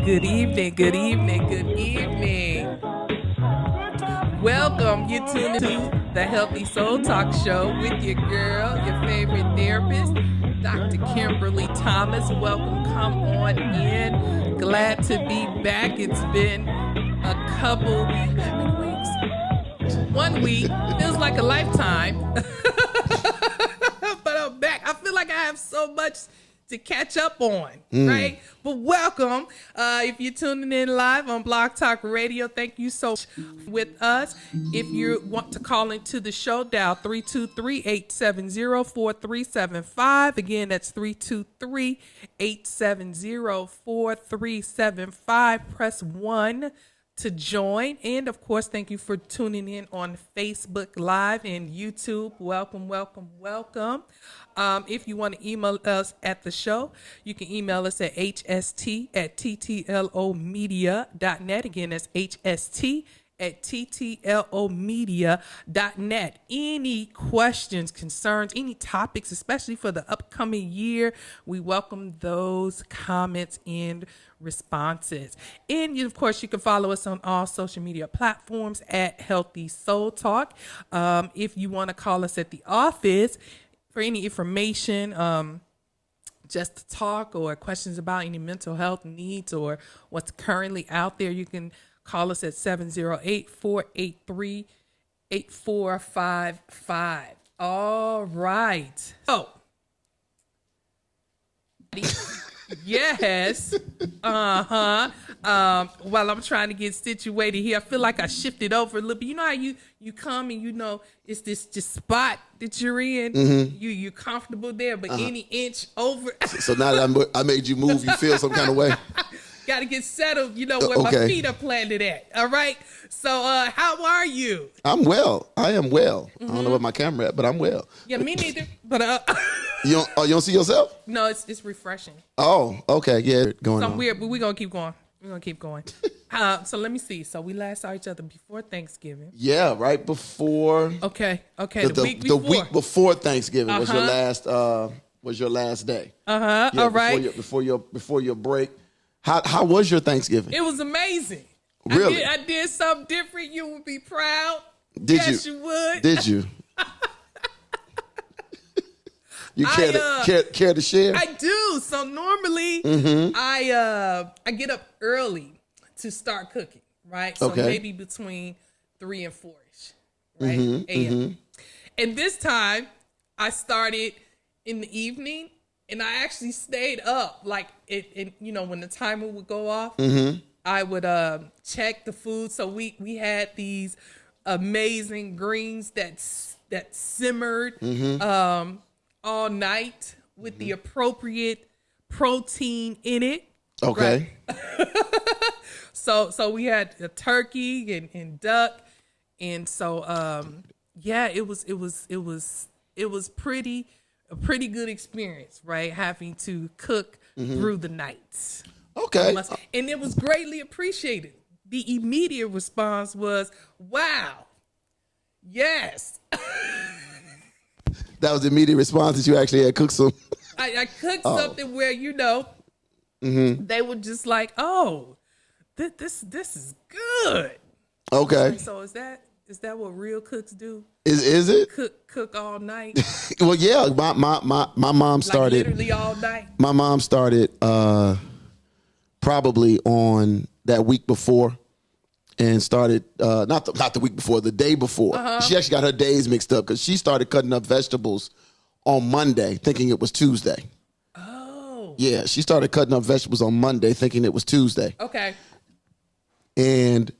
Good evening, good evening, good evening. Welcome. You're tuned to the Healthy Soul Talk Show with your girl, your favorite therapist, Dr. Kimberly Thomas. Welcome. Come on in. Glad to be back. It's been a couple, how many weeks? 1 week. Feels like a lifetime. But I'm back. I feel like I have so much to catch up on, right? But welcome. If you're tuning in live on Blog Talk Radio, thank you so much with us. If you want to call into the show, dial 323-870-4375. Again, that's 323-870-4375. Press 1 to join. And of course, thank you for tuning in on Facebook Live and YouTube. Welcome, welcome, welcome. If you want to email us at the show, you can email us at hst@ttlomedia.net. Again, that's hst@ttlomedia.net. Any questions, concerns, any topics, especially for the upcoming year, we welcome those comments and responses. And of course, you can follow us on all social media platforms at Healthy Soul Talk. If you want to call us at the office for any information, just to talk or questions about any mental health needs or what's currently out there, you can call us at 708-483-8455. All right. Oh. Yes. While I'm trying to get situated here, I feel like I shifted over a little bit. You know how you come and you know it's this just spot that you're in. Mm-hmm. You're comfortable there, but any inch over. So now that I made you move, you feel some kind of way? Got to get settled, where my feet are planted at. All right. So how are you? I'm well. I am well. Mm-hmm. I don't know where my camera at, but I'm well. Yeah, me neither. But you don't see yourself? No, it's refreshing. Oh, okay. Yeah, going Something on. weird, but we're gonna keep going. So let me see. So we last saw each other before Thanksgiving. Yeah, right before. Okay. The week before Thanksgiving was your last day. Yeah, all right. Before your break. How was your Thanksgiving? It was amazing. Really? I did something different. You would be proud. Yes, you would. Did you? You care to share? I do. So normally I get up early to start cooking, right? So maybe between 3 and 4ish, right? A.m. And this time I started in the evening, and I actually stayed up. Like when the timer would go off, I would check the food. So we had these amazing greens that simmered all night with the appropriate protein in it. Okay. Right? So we had a turkey and duck, and so it was a pretty good experience, right? Having to cook through the night. Okay. And it was greatly appreciated. The immediate response was, "Wow, yes." That was the immediate response that you actually had cooked some. I cooked something where they were just like, "Oh, this is good." Okay. So is that what real cooks do? Is it cook all night? Well, yeah. My mom started like literally all night. My mom started probably on that week before. And started not the week before, the day before. She actually got her days mixed up because she started cutting up vegetables on Monday, thinking it was Tuesday. Oh. Yeah, she started cutting up vegetables on Monday, thinking it was Tuesday. Okay. And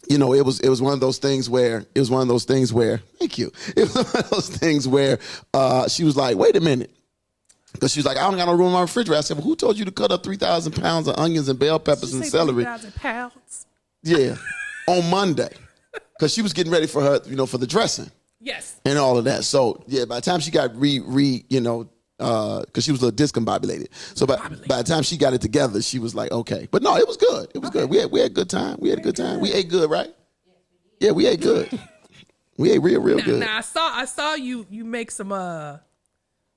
it was one of those things where thank you. It was one of those things where she was like, wait a minute. Because she was like, I don't got no room in my refrigerator. I said, well, who told you to cut up 3,000 pounds of onions and bell peppers and celery? 3,000 pounds? Yeah, on Monday, because she was getting ready for her, for the dressing. Yes. And all of that. So yeah, by the time she got because she was a little discombobulated. So by the time she got it together, she was like, okay. But no, it was good. It was good. We had a good time. We had a good time. We ate good, right? Yeah, we ate good. We ate real good. Now I saw you make some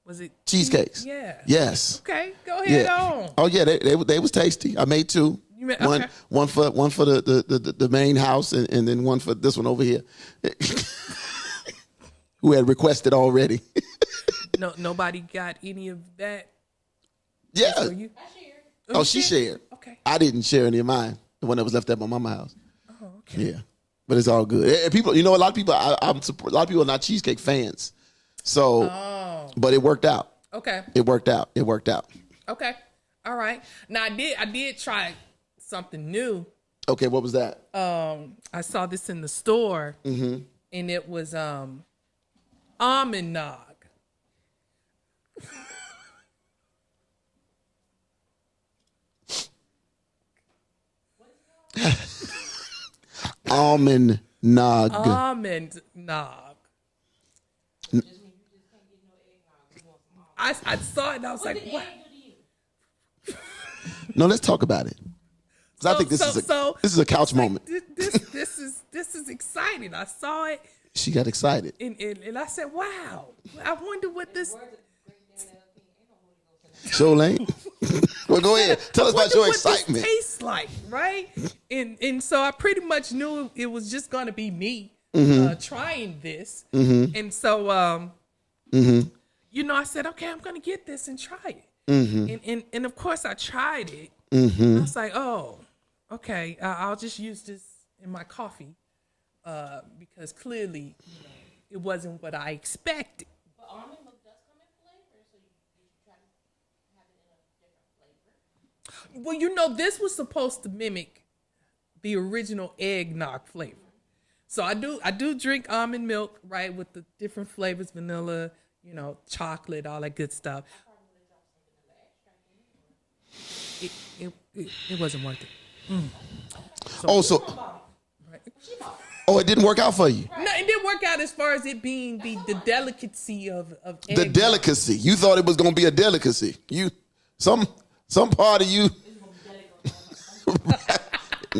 Was it cheesecakes? Yeah. Yes. Okay, go ahead on. Oh yeah, they was tasty. I made 2. Okay. One for the main house, and then one for this one over here, who had requested already. No, nobody got any of that. Yeah. I shared. Oh, she shared. Okay. I didn't share any of mine. The one that was left at my mama's house. Oh, okay. Yeah, but it's all good. And people, a lot of people, a lot of people are not cheesecake fans. So, but it worked out. Okay. It worked out. Okay. All right. Now I did try something new. Okay, what was that? I saw this in the store, and it was almond nog. Almond nog. Almond nog. I saw it and I was like, what? No, let's talk about it. I think this is a couch moment. This is exciting. I saw it. She got excited. And I said, wow, I wonder what this. Lane. Well, go ahead. Tell us about your excitement. What this tastes like, right? And so I pretty much knew it was just going to be me trying this. And so, I said, okay, I'm going to get this and try it. And of course, I tried it. I was like, oh, okay, I'll just use this in my coffee because clearly it wasn't what I expected. But almond milk does come in flavor, so you try to have it in a different flavor. Well, this was supposed to mimic the original eggnog flavor. So I do drink almond milk, right, with the different flavors, vanilla, chocolate, all that good stuff. It wasn't worth it. It didn't work out for you. No, it didn't work out as far as it being the delicacy of the delicacy. You thought it was going to be a delicacy. Some part of you.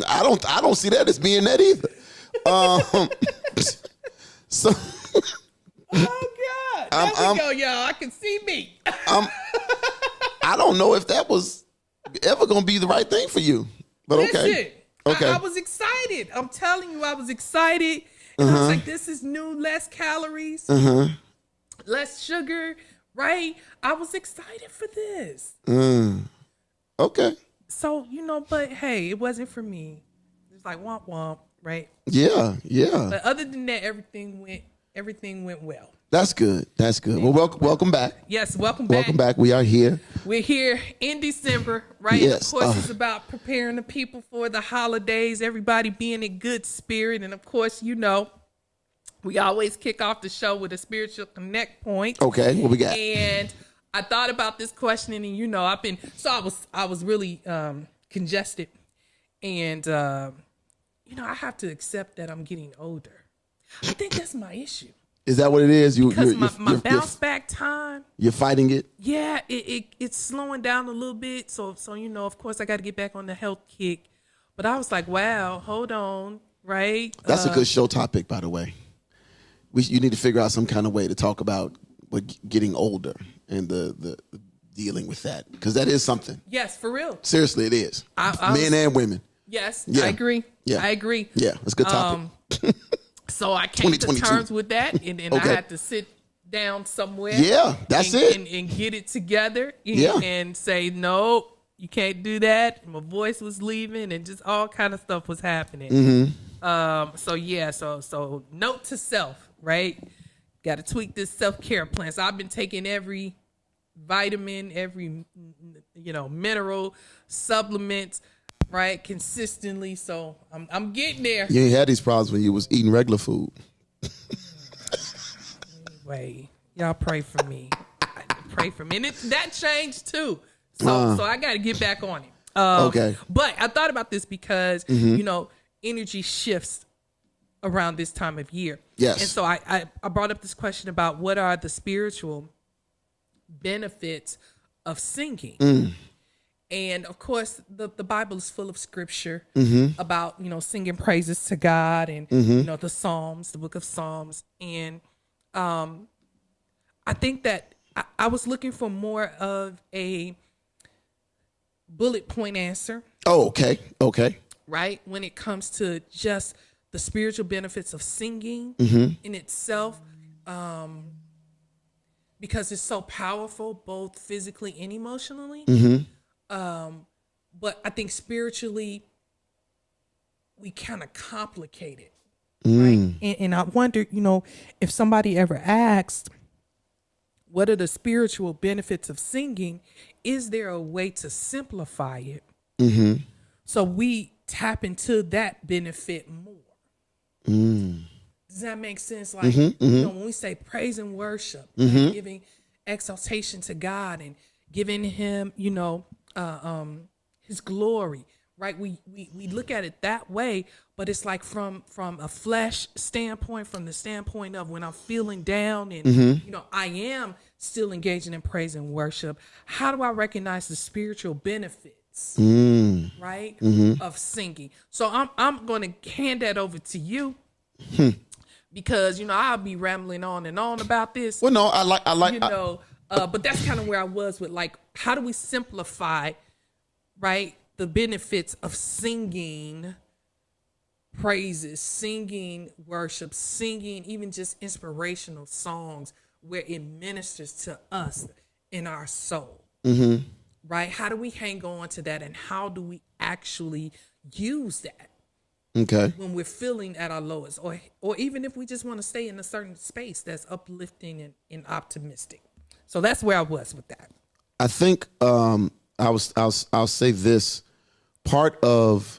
I don't see that as being that either. So. Oh God! There we go, y'all. I can see me. I don't know if that was ever going to be the right thing for you, but okay. Listen, okay. I was excited. I'm telling you, I was excited. And I was like, this is new, less calories, less sugar, right? I was excited for this. Okay. So, but hey, it wasn't for me. It's like womp womp, right? Yeah. But other than that, everything went well. That's good. Well, welcome back. Yes, welcome back. Welcome back. We are here. We're here in December, right? Yes. Of course, it's about preparing the people for the holidays, everybody being in good spirit. And of course, we always kick off the show with a spiritual connect point. Okay, what we got? And I thought about this question, and I was really congested. And, I have to accept that I'm getting older. I think that's my issue. Is that what it is? Because my bounce back time. You're fighting it? Yeah, it's slowing down a little bit. So of course, I got to get back on the health kick. But I was like, wow, hold on, right? That's a good show topic, by the way. You need to figure out some kind of way to talk about getting older and the dealing with that, because that is something. Yes, for real. Seriously, it is. Men and women. Yes, yeah. I agree. Yeah. I agree. Yeah, that's a good topic. So I came to terms with that, and Okay. I had to sit down somewhere. Yeah, that's it. And get it together. Yeah. And say, no, you can't do that. My voice was leaving, and just all kind of stuff was happening. So note to self, right? Got to tweak this self-care plan. So I've been taking every vitamin, every mineral, supplements, right, consistently. So I'm getting there. You ain't had these problems when you was eating regular food. Anyway, y'all pray for me. Pray for me. And that changed too. So I got to get back on it. Okay. But I thought about this because, energy shifts around this time of year. Yes. And so I brought up this question about what are the spiritual benefits of singing. And of course, the Bible is full of scripture about, singing praises to God and, the Psalms, the book of Psalms. And I think that I was looking for more of a bullet point answer. Oh, okay. Okay. Right? When it comes to just the spiritual benefits of singing in itself, because it's so powerful, both physically and emotionally. But I think spiritually, we kind of complicate it. Right? And I wonder, if somebody ever asked, what are the spiritual benefits of singing? Is there a way to simplify it? So we tap into that benefit more. Does that make sense? Like, when we say praise and worship, like giving exaltation to God and giving him, his glory, right? We look at it that way, but it's like from a flesh standpoint, from the standpoint of when I'm feeling down and, I am still engaging in praise and worship. How do I recognize the spiritual benefits, right, of singing? So I'm going to hand that over to you. Because I'll be rambling on and on about this. Well, no, I like but that's kind of where I was with, like, how do we simplify, right, the benefits of singing praises, singing worship, singing even just inspirational songs where it ministers to us in our soul, right? How do we hang on to that, and how do we actually use that? Okay. When we're feeling at our lowest, or even if we just want to stay in a certain space that's uplifting and optimistic. So that's where I was with that. I think I'll say this. Part of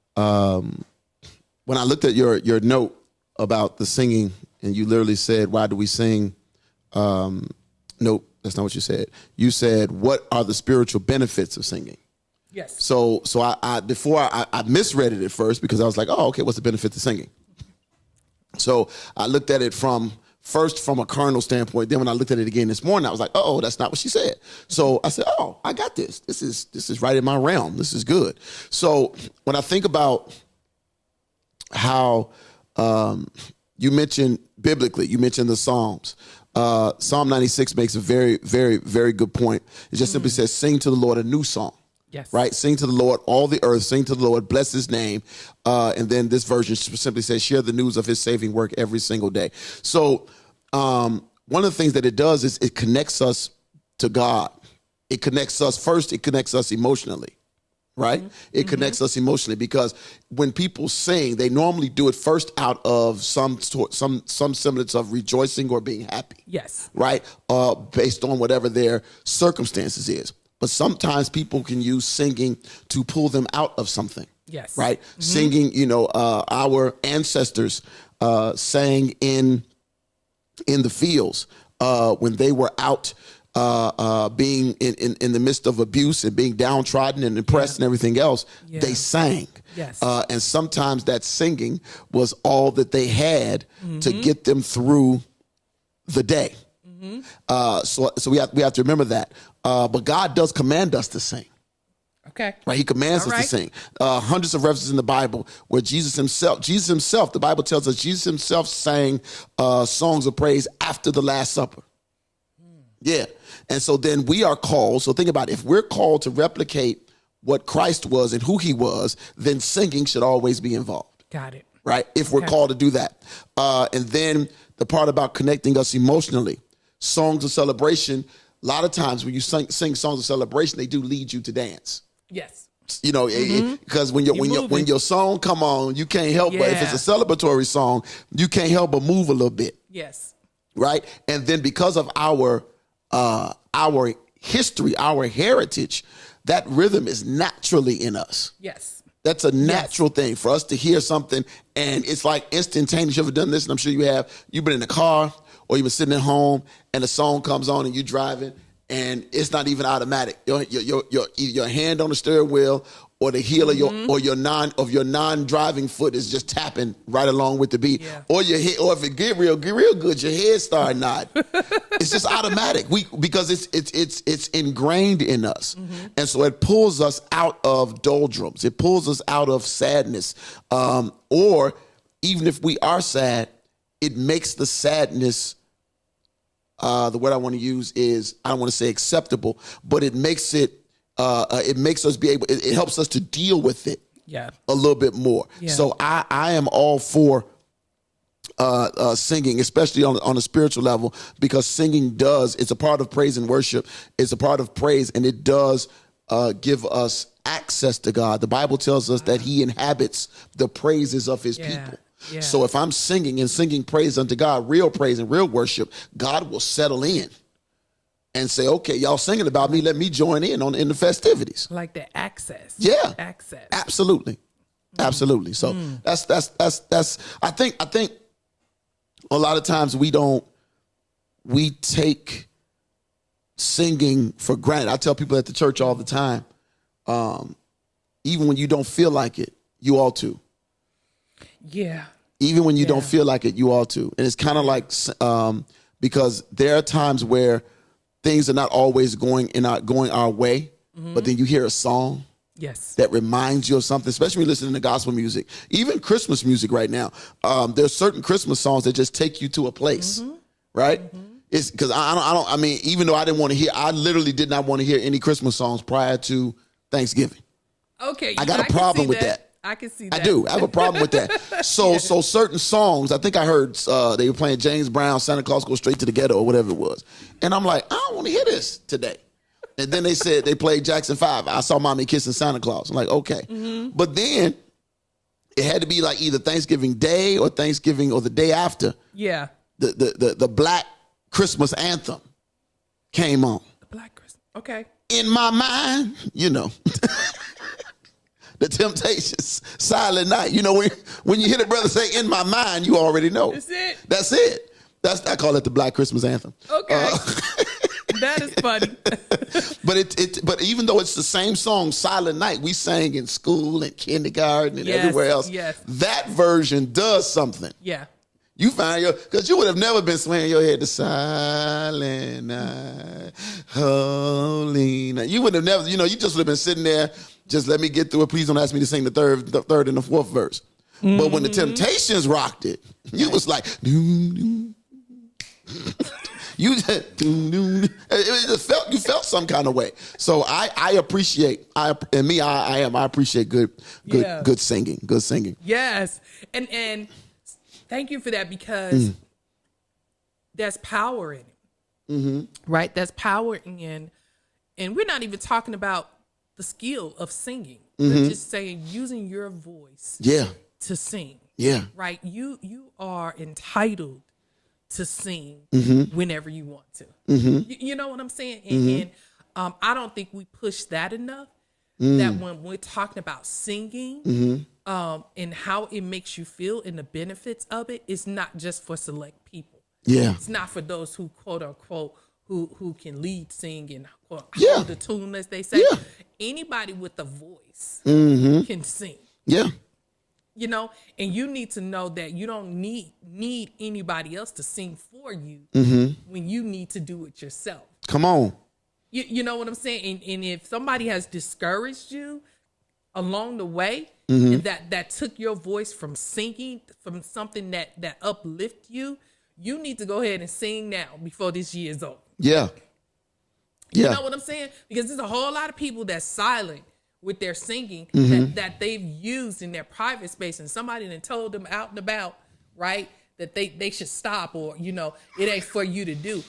when I looked at your note about the singing, and you literally said, "Why do we sing?" Nope, that's not what you said. You said, "What are the spiritual benefits of singing?" Yes. So I before I misread it at first, because I was like, oh, okay, what's the benefit to singing? So I looked at it from a carnal standpoint. Then when I looked at it again this morning, I was like, oh, that's not what she said. So I said, oh, I got this. This is right in my realm. This is good. So when I think about how you mentioned biblically, you mentioned the Psalms. Psalm 96 makes a very, very, very good point. It just simply says, sing to the Lord a new song. Yes. Right? Sing to the Lord, all the earth. Sing to the Lord, bless his name. And then this version simply says, share the news of his saving work every single day. So one of the things that it does is it connects us to God. It connects us first. It connects us emotionally. Right? It connects us emotionally, because when people sing, they normally do it first out of some semblance of rejoicing or being happy. Yes. Right? Based on whatever their circumstances is. But sometimes people can use singing to pull them out of something. Yes. Right? Singing, our ancestors sang in the fields when they were out being in the midst of abuse and being downtrodden and oppressed and everything else. They sang. Yes. And sometimes that singing was all that they had to get them through the day. So we have to remember that. But God does command us to sing. Okay. Right. He commands us to sing. Hundreds of references in the Bible where Jesus himself, the Bible tells us Jesus himself sang songs of praise after the Last Supper. Yeah. And so then we are called. So think about it. If we're called to replicate what Christ was and who he was, then singing should always be involved. Got it. Right. If we're called to do that. And then the part about connecting us emotionally, songs of celebration. A lot of times when you sing songs of celebration, they do lead you to dance. Yes. Because when your song come on, you can't help but, if it's a celebratory song, you can't help but move a little bit. Yes. Right? And then because of our history, our heritage, that rhythm is naturally in us. Yes. That's a natural thing for us to hear something, and it's like instantaneous. You ever done this? And I'm sure you have. You've been in the car, or you've been sitting at home, and a song comes on, and you're driving, and it's not even automatic. Your hand on the steering wheel, or the heel of your non-driving foot is just tapping right along with the beat. Yeah. Or your head, or if it get real good, your head start nodding. It's just automatic. Because it's ingrained in us. And so it pulls us out of doldrums. It pulls us out of sadness. Or even if we are sad, it makes the sadness the word I want to use is, I don't want to say acceptable, but it makes us be able, it helps us to deal with it a little bit more. Yeah. So I am all for singing, especially on a spiritual level, because singing it's a part of praise and worship. It's a part of praise, and it does give us access to God. The Bible tells us that he inhabits the praises of his people. Yeah. So if I'm singing praise unto God, real praise and real worship, God will settle in and say, okay, y'all singing about me, let me join in in the festivities. Like the access. Yeah. Access. Absolutely. Absolutely. So that's I think a lot of times we take singing for granted. I tell people at the church all the time, even when you don't feel like it, you ought to. Yeah. Even when you don't feel like it, you ought to. And it's kind of like, because there are times where things are not always going our way, but then you hear a song that reminds you of something, especially when you're listening to gospel music, even Christmas music right now. There's certain Christmas songs that just take you to a place, right? It's because I mean, even though I literally did not want to hear any Christmas songs prior to Thanksgiving. Okay. I got a problem with that. I can see that. I do. I have a problem with that. So certain songs, I think I heard they were playing James Brown, Santa Claus Go Straight to the Ghetto, or whatever it was. And I'm like, I don't want to hear this today. And then they said they played Jackson 5. I Saw Mommy Kissing Santa Claus. I'm like, okay. But then it had to be like either Thanksgiving Day or Thanksgiving or the day after. Yeah. The Black Christmas anthem came on. The Black Christmas. Okay. In my mind, The Temptations, Silent Night. When you hear the brother say "in my mind," you already know. That's it. I call it the Black Christmas anthem. Okay, that is funny. But even though it's the same song, "Silent Night," we sang in school and kindergarten and everywhere else. Yes. That version does something. Yeah. You find because you would have never been swinging your head to Silent Night, Holy Night. You would have never, you just would have been sitting there. Just let me get through it. Please don't ask me to sing the third and the fourth verse. But when the Temptations rocked it, you was like, you felt some kind of way. So I appreciate good singing. Yes, and thank you for that, because there's power in it, right? There's power in, and we're not even talking about the skill of singing. We're just saying using your voice to sing. Yeah. Right? You are entitled to sing whenever you want to. You know what I'm saying? And I don't think we push that enough, that when we're talking about singing and how it makes you feel and the benefits of it, it's not just for select people. Yeah. It's not for those who, quote unquote, who can lead sing and hold the tune, as they say. Yeah. Anybody with a voice can sing. Yeah. And you need to know that you don't need anybody else to sing for you when you need to do it yourself. Come on. You know what I'm saying? And if somebody has discouraged you along the way, and that took your voice from singing, from something that uplift you, you need to go ahead and sing now before this year is over. Yeah. You know what I'm saying? Because there's a whole lot of people that's silent with their singing that they've used in their private space, and somebody then told them out and about, right, that they should stop, or it ain't for you to do.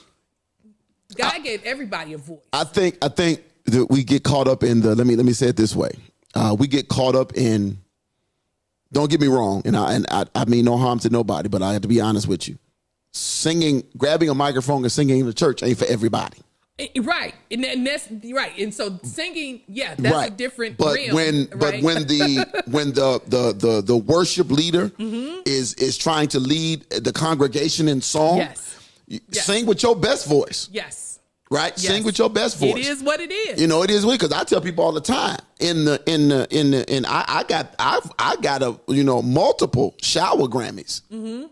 God gave everybody a voice. I think that we get caught up in the let me say it this way. We get caught up in, don't get me wrong, and I mean no harm to nobody, but I have to be honest with you. Singing, grabbing a microphone and singing in the church ain't for everybody. Right, and that's right. And so singing, that's a different realm. When the worship leader is trying to lead the congregation in song, sing with your best voice. Yes. Right? Yes. Sing with your best voice. It is what it is. It is because I tell people all the time I got multiple shower Grammys. You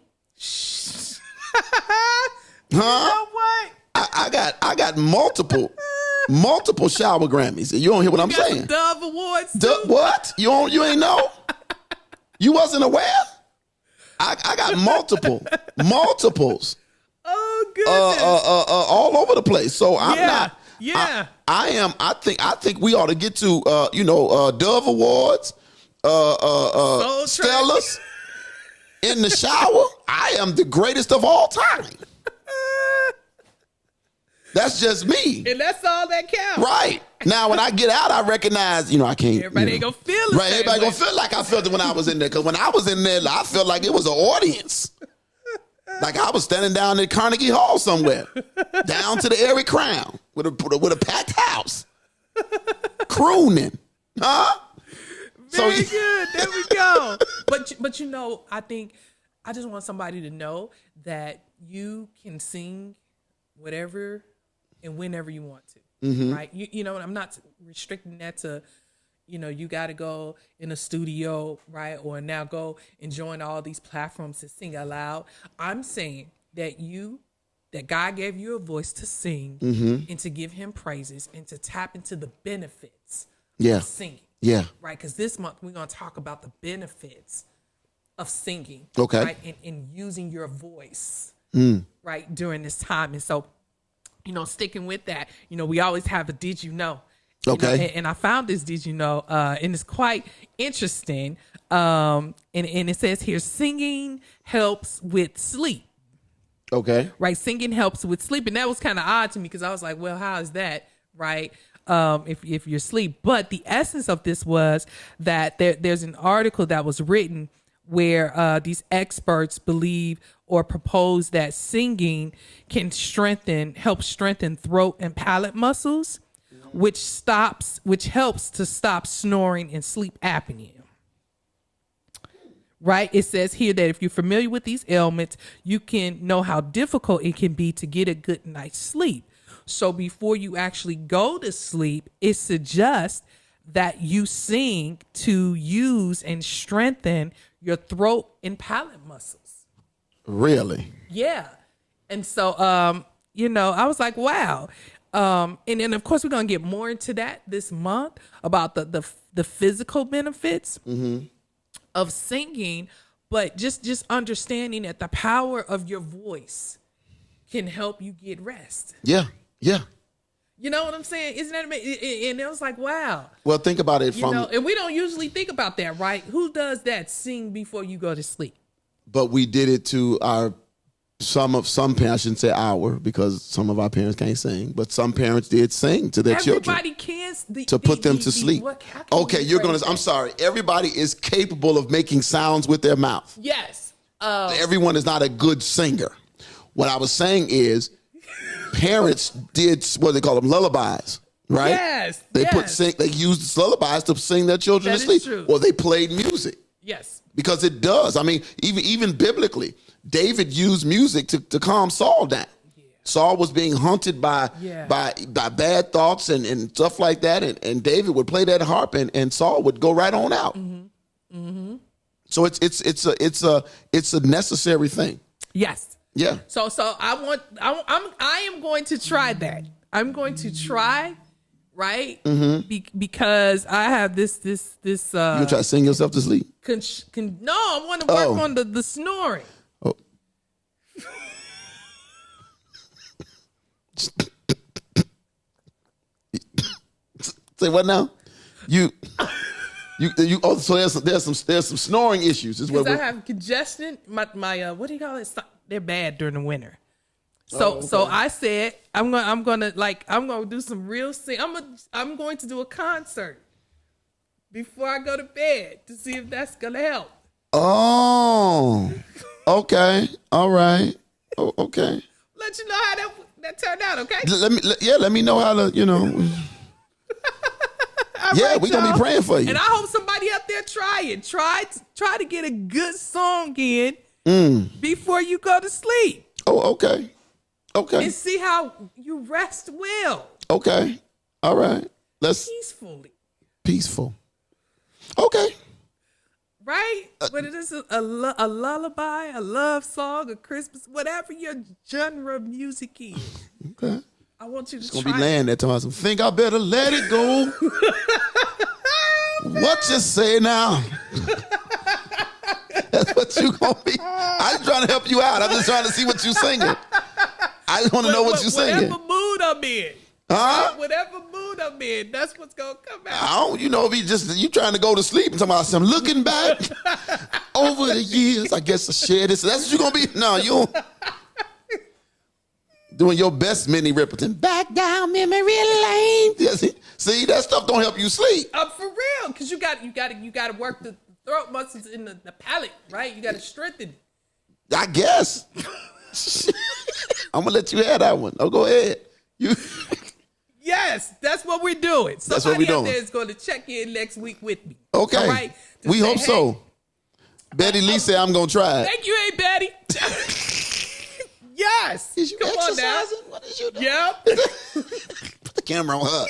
know what? I got multiple shower Grammys. You don't hear what I'm saying? Some Dove Awards too? What? You ain't know? You wasn't aware? I got multiples. Oh goodness. All over the place. So I'm not. Yeah. I think we ought to get to Dove Awards, Stellas in the shower. I am the greatest of all time. That's just me. And that's all that counts. Right. Now, when I get out, I recognize, I can't. Everybody ain't going to feel it. Right. Everybody going to feel like I felt it when I was in there. Because when I was in there, I felt like it was an audience. Like I was standing down at Carnegie Hall somewhere, down to the Airy Crown with a packed house, crooning. Huh? Very good. There we go. But I think I just want somebody to know that you can sing whatever and whenever you want to, right? I'm not restricting that to, you got to go in a studio, right? Or now go and join all these platforms to sing out loud. I'm saying that God gave you a voice to sing and to give him praises and to tap into the benefits of singing. Yeah. Right? Because this month we're going to talk about the benefits of singing. Okay. Right? And using your voice, right, during this time. And so, sticking with that, we always have a did you know? Okay. And I found this did you know, and it's quite interesting. And it says here, singing helps with sleep. Okay. Right. Singing helps with sleep. And that was kind of odd to me because I was like, well, how is that? Right. If you're asleep. But the essence of this was that there's an article that was written where these experts believe or propose that singing can help strengthen throat and palate muscles, which helps to stop snoring and sleep apnea. Right? It says here that if you're familiar with these ailments, you can know how difficult it can be to get a good night's sleep. So before you actually go to sleep, it suggests that you sing to use and strengthen your throat and palate muscles. Really? Yeah. And so, I was like, wow. And then, of course, we're going to get more into that this month about the physical benefits of singing, but just understanding that the power of your voice can help you get rest. Yeah. Yeah. You know what I'm saying? Isn't that amazing? And it was like, wow. Well, think about it and we don't usually think about that, right? Who does that? Sing before you go to sleep. But we did it to some parents, I shouldn't say our, because some of our parents can't sing, but some parents did sing to their children. Everybody can. To put them to sleep. Okay, I'm sorry. Everybody is capable of making sounds with their mouth. Yes. Everyone is not a good singer. What I was saying is parents did what they call them lullabies, right? Yes. They used lullabies to sing their children to sleep. True. Or they played music. Yes. Because it does. I mean, even biblically, David used music to calm Saul down. Yeah. Saul was being haunted by bad thoughts and stuff like that, and David would play that harp, and Saul would go right on out. Mm-hmm. Mm-hmm. So it's a necessary thing. Yes. Yeah. So I am going to try that. I'm going to try, right? Mm-hmm. Because I have this. You gonna try to sing yourself to sleep? No, I want to work on the snoring. Oh. Say what now? So there's some snoring issues. Is what I have congestion. My what do you call it? They're bad during the winter. So I said I'm gonna do some real sing. I'm going to do a concert before I go to bed to see if that's gonna help. Oh, okay, all right, okay. Let you know how that turned out. Okay. Let me know how to yeah, right, we're gonna be praying for you. And I hope somebody out there try to get a good song in before you go to sleep. Oh, okay. And see how you rest well. Okay. All right. Peaceful. Okay. Right? Whether this is a lullaby, a love song, a Christmas, whatever your genre of music is. Okay. I want you to try. It's going to be laying there tomorrow. Think I better let it go. What you say now? That's what you going to be. I'm trying to help you out. I'm just trying to see what you singing. I just want to know what you're saying. Whatever mood I'm in. Huh? Whatever mood I'm in, that's what's going to come out. I don't, if you trying to go to sleep and talking about some looking back over the years, I guess I share this. That's what you're going to be. No, you don't. Doing your best Minnie Riperton. Back down memory lane. See, that stuff don't help you sleep. For real, because you got to work the throat muscles in the palate, right? You got to strengthen it. I guess. I'm going to let you have that one. Oh, go ahead. Yes, that's what we're doing. That's what we're doing. Somebody out there is going to check in next week with me. Okay. All right? We hope so. Betty Lee said I'm going to try it. Thank you, hey, Betty. Yes. Is you Come exercising? on now. What is you doing? Yep. Put the camera on her.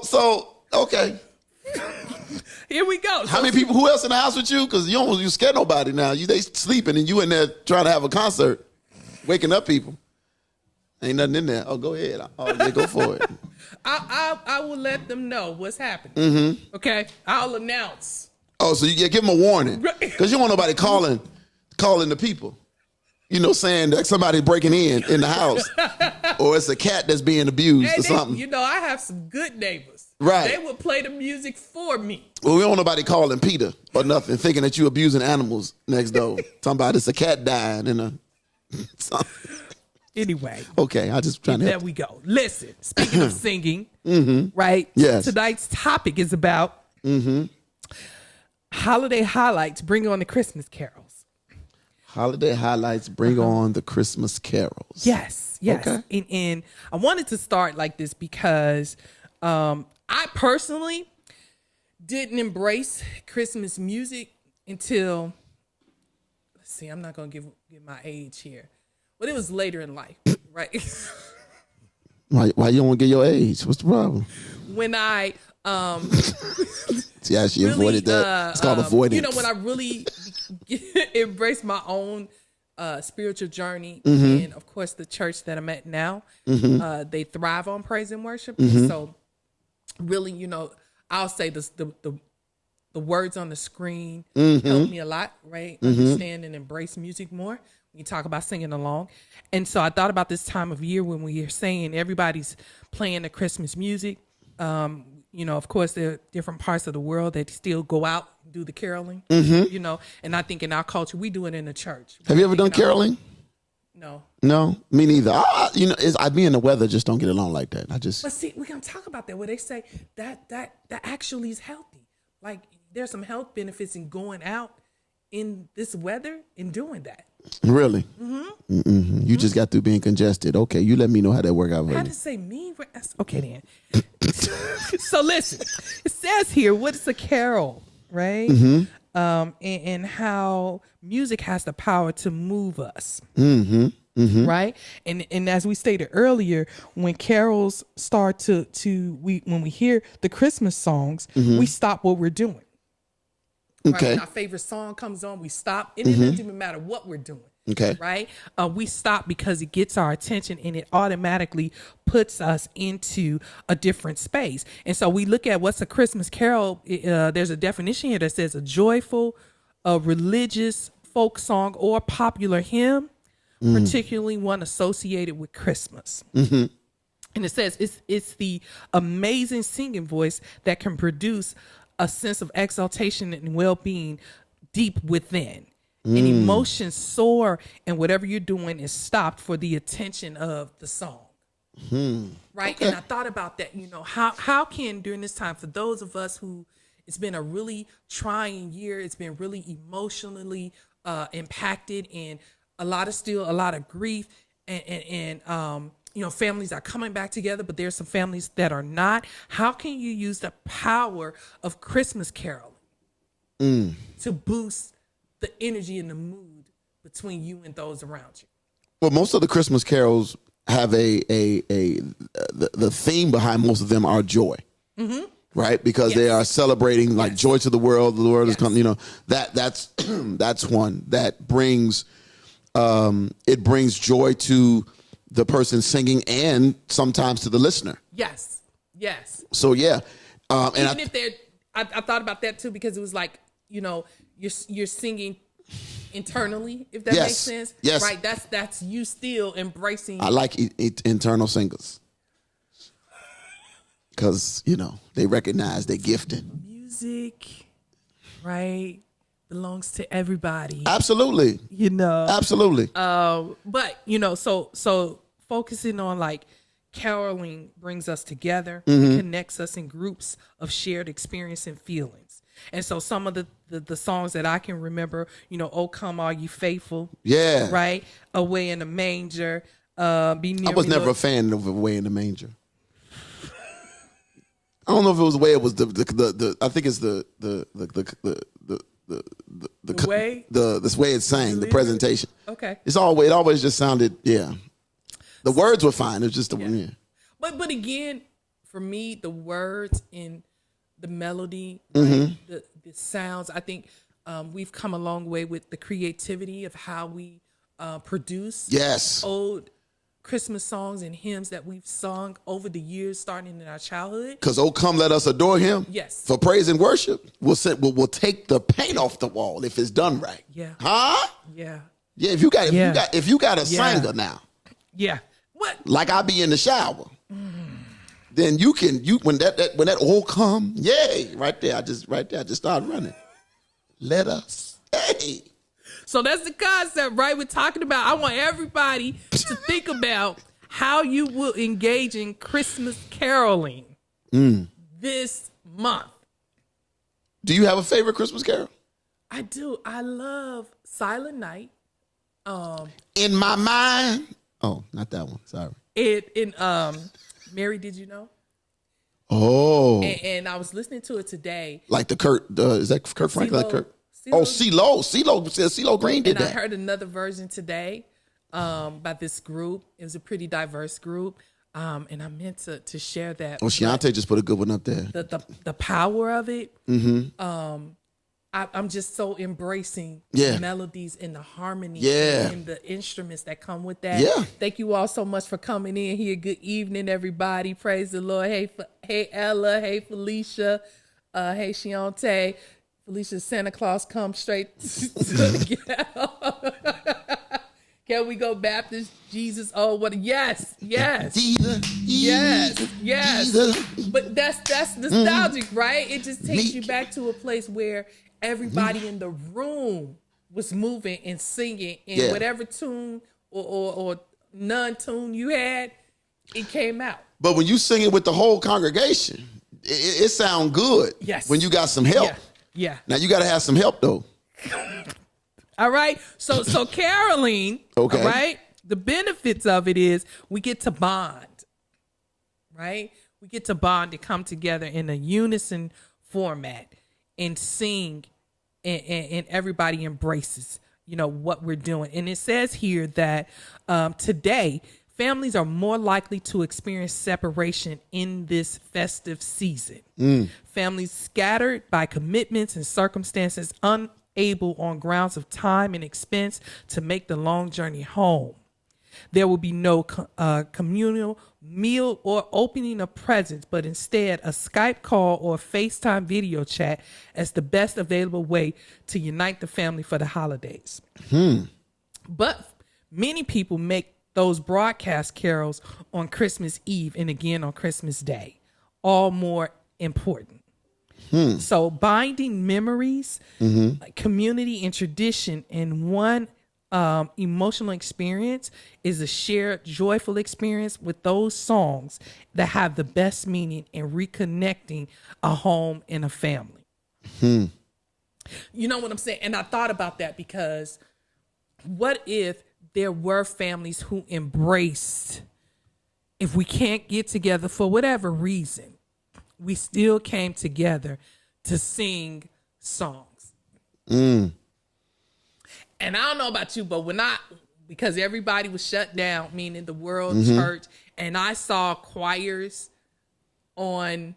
So, okay. Here we go. How many people, who else in the house with you? Because you scare nobody now. They sleeping and you in there trying to have a concert, waking up people. Ain't nothing in there. Oh, go ahead. Oh, yeah, go for it. I will let them know what's happening. Mm-hmm. Okay? I'll announce. Oh, so you give them a warning. Because you don't want nobody calling the people. Saying that somebody breaking in the house. Or it's a cat that's being abused or something. I have some good neighbors. Right. They will play the music for me. Well, we don't want nobody calling Peter or nothing, thinking that you abusing animals next door. Talking about it's a cat dying in a... Anyway. Okay, I just trying to... There we go. Listen, speaking of singing, right? Yes. Tonight's topic is about holiday highlights, bring on the Christmas carols. Holiday highlights, bring on the Christmas carols. Yes. Okay. And I wanted to start like this because I personally didn't embrace Christmas music until, let's see, I'm not going to give my age here. But it was later in life, right? Why you don't want to get your age? What's the problem? When I see, she avoided that. It's called avoidance. When I really embraced my own spiritual journey, and of course the church that I'm at now, they thrive on praise and worship. And so, really, I'll say this: the words on the screen help me a lot, right? Understand and embrace music more. You talk about singing along. And so I thought about this time of year when we are saying everybody's playing the Christmas music. Of course, there are different parts of the world that still go out and do the caroling, and I think in our culture, we do it in the church. Have you ever done caroling? No. No, me neither. I be in the weather, just don't get along like that. But see, we're going to talk about that where they say that actually is healthy. Like there's some health benefits in going out in this weather and doing that. Really? You just got through being congested. Okay, you let me know how that work out for you. I didn't say me. Okay, then. So listen, it says here, what's a carol, right? And how music has the power to move us, right? And as we stated earlier, when carols start when we hear the Christmas songs, we stop what we're doing. Right? Okay. When our favorite song comes on, we stop. And it doesn't even matter what we're doing. Okay. Right? We stop because it gets our attention and it automatically puts us into a different space. And so we look at what's a Christmas carol. There's a definition here that says a joyful, religious folk song or popular hymn, particularly one associated with Christmas. And it says it's the amazing singing voice that can produce a sense of exaltation and well-being deep within. And emotions soar, and whatever you're doing is stopped for the attention of the song. Right? Okay. And I thought about that, how can during this time, for those of us who it's been a really trying year, it's been really emotionally impacted, and a lot of grief, and families are coming back together, but there's some families that are not. How can you use the power of Christmas caroling to boost the energy and the mood between you and those around you? Well, most of the Christmas carols have the theme behind most of them are joy, right? Because they are celebrating like joy to the world. The world is coming. That's one that brings it brings joy to the person singing and sometimes to the listener. Yes. So yeah, I thought about that too, because it was like you're singing internally, if that Yes. makes sense. Yes. Right. That's you still embracing. I like internal singers because they recognize their gifting. Music, right, belongs to everybody. Absolutely. Absolutely. But so focusing on like caroling brings us together, Mm-hmm. it connects us in groups of shared experience and feelings. And so some of the songs that I can remember, "Oh Come All You Faithful," Yeah. right, "Away in the Manger," "Be Near I was Me, never Lord." a fan of Away in the Manger. I don't know if it was the way it was the I think it's the way? this way it's sang, the presentation. Okay. It always just sounded, yeah. The words were fine. It was just yeah. But again, for me, the words and the melody, Mm-hmm. right, the sounds, I think we've come a long way with the creativity of how we produce Yes. old Christmas songs and hymns that we've sung over the years, starting in our childhood. Because "Oh Come Let Us Adore Him," Yes. for praise and worship, we'll take the paint off the wall if it's done right. Yeah. Huh? Yeah. Yeah. If you got a Yeah. singer now, Yeah. What? like I be in the shower, then you when that "Oh Come," yay, right there. I just started running. Let us, hey. So that's the concept, right? We're talking about, I want everybody to think about how you will engage in Christmas caroling this month. Do you have a favorite Christmas carol? I do. I love Silent Night. In My Mind. Oh, not that one. Sorry. In Mary, Did You Know? Oh, And I was listening to it today. like the Kurt. Is that Kurt Franklin? CeeLo. Kurt. CeeLo. Oh, CeeLo Green did And I that. heard another version today by this group. It was a pretty diverse group. And I meant to share that. Oh, Shiante just put a good one up there. The power of it. Mm-hmm. I'm just so embracing the melodies and the harmony and the instruments that come with that. Yeah. Thank you all so much for coming in here. Good evening, everybody. Praise the Lord. Hey Ella. Hey Felicia. Hey Shiante. Felicia, Santa Claus come straight to the ghetto. Can we go Baptist? Jesus, oh what? Yes. Yes. But that's nostalgic, right? It just takes you back to a place where everybody in the room was moving and singing, and whatever tune or non-tune you had, it came out. But when you sing it with the whole congregation, it sound good. Yes. When you got some help. Yeah. Now you got to have some help though. All right. So caroling. Okay. All right. The benefits of it is we get to bond. Right. We get to bond and come together in a unison format and sing, and everybody embraces, what we're doing. And it says here that today families are more likely to experience separation in this festive season. Families scattered by commitments and circumstances, unable on grounds of time and expense to make the long journey home. There will be no communal meal or opening of presents, but instead a Skype call or FaceTime video chat as the best available way to unite the family for the holidays. But many people make those broadcast carols on Christmas Eve and again on Christmas Day, all more important. So binding memories, community and tradition in one emotional experience is a shared joyful experience with those songs that have the best meaning in reconnecting a home and a family. You know what I'm saying? And I thought about that because what if there were families who embraced, if we can't get together for whatever reason, we still came together to sing songs. And I don't know about you, but because everybody was shut down, meaning the world, church, and I saw choirs on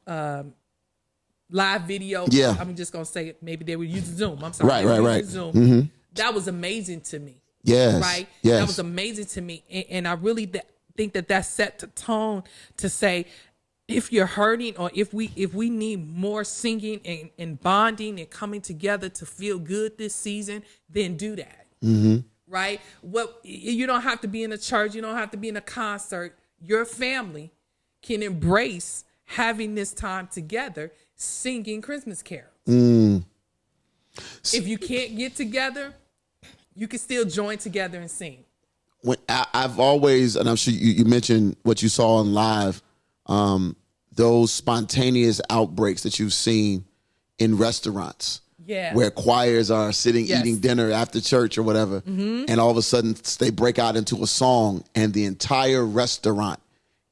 live video. Yeah. I'm just going to say it. Maybe they were using Zoom. I'm sorry. Right. Zoom. That was amazing to me. Yes. Right? Yes. That was amazing to me. And I really think that set the tone to say, if you're hurting, or if we need more singing and bonding and coming together to feel good this season, then do that. Right? You don't have to be in a church, you don't have to be in a concert. Your family can embrace having this time together singing Christmas carols. If you can't get together, you can still join together and sing. When I've always, and I'm sure you mentioned what you saw on live, those spontaneous outbreaks that you've seen in restaurants, where choirs are sitting eating dinner after church or whatever, and all of a sudden they break out into a song, and the entire restaurant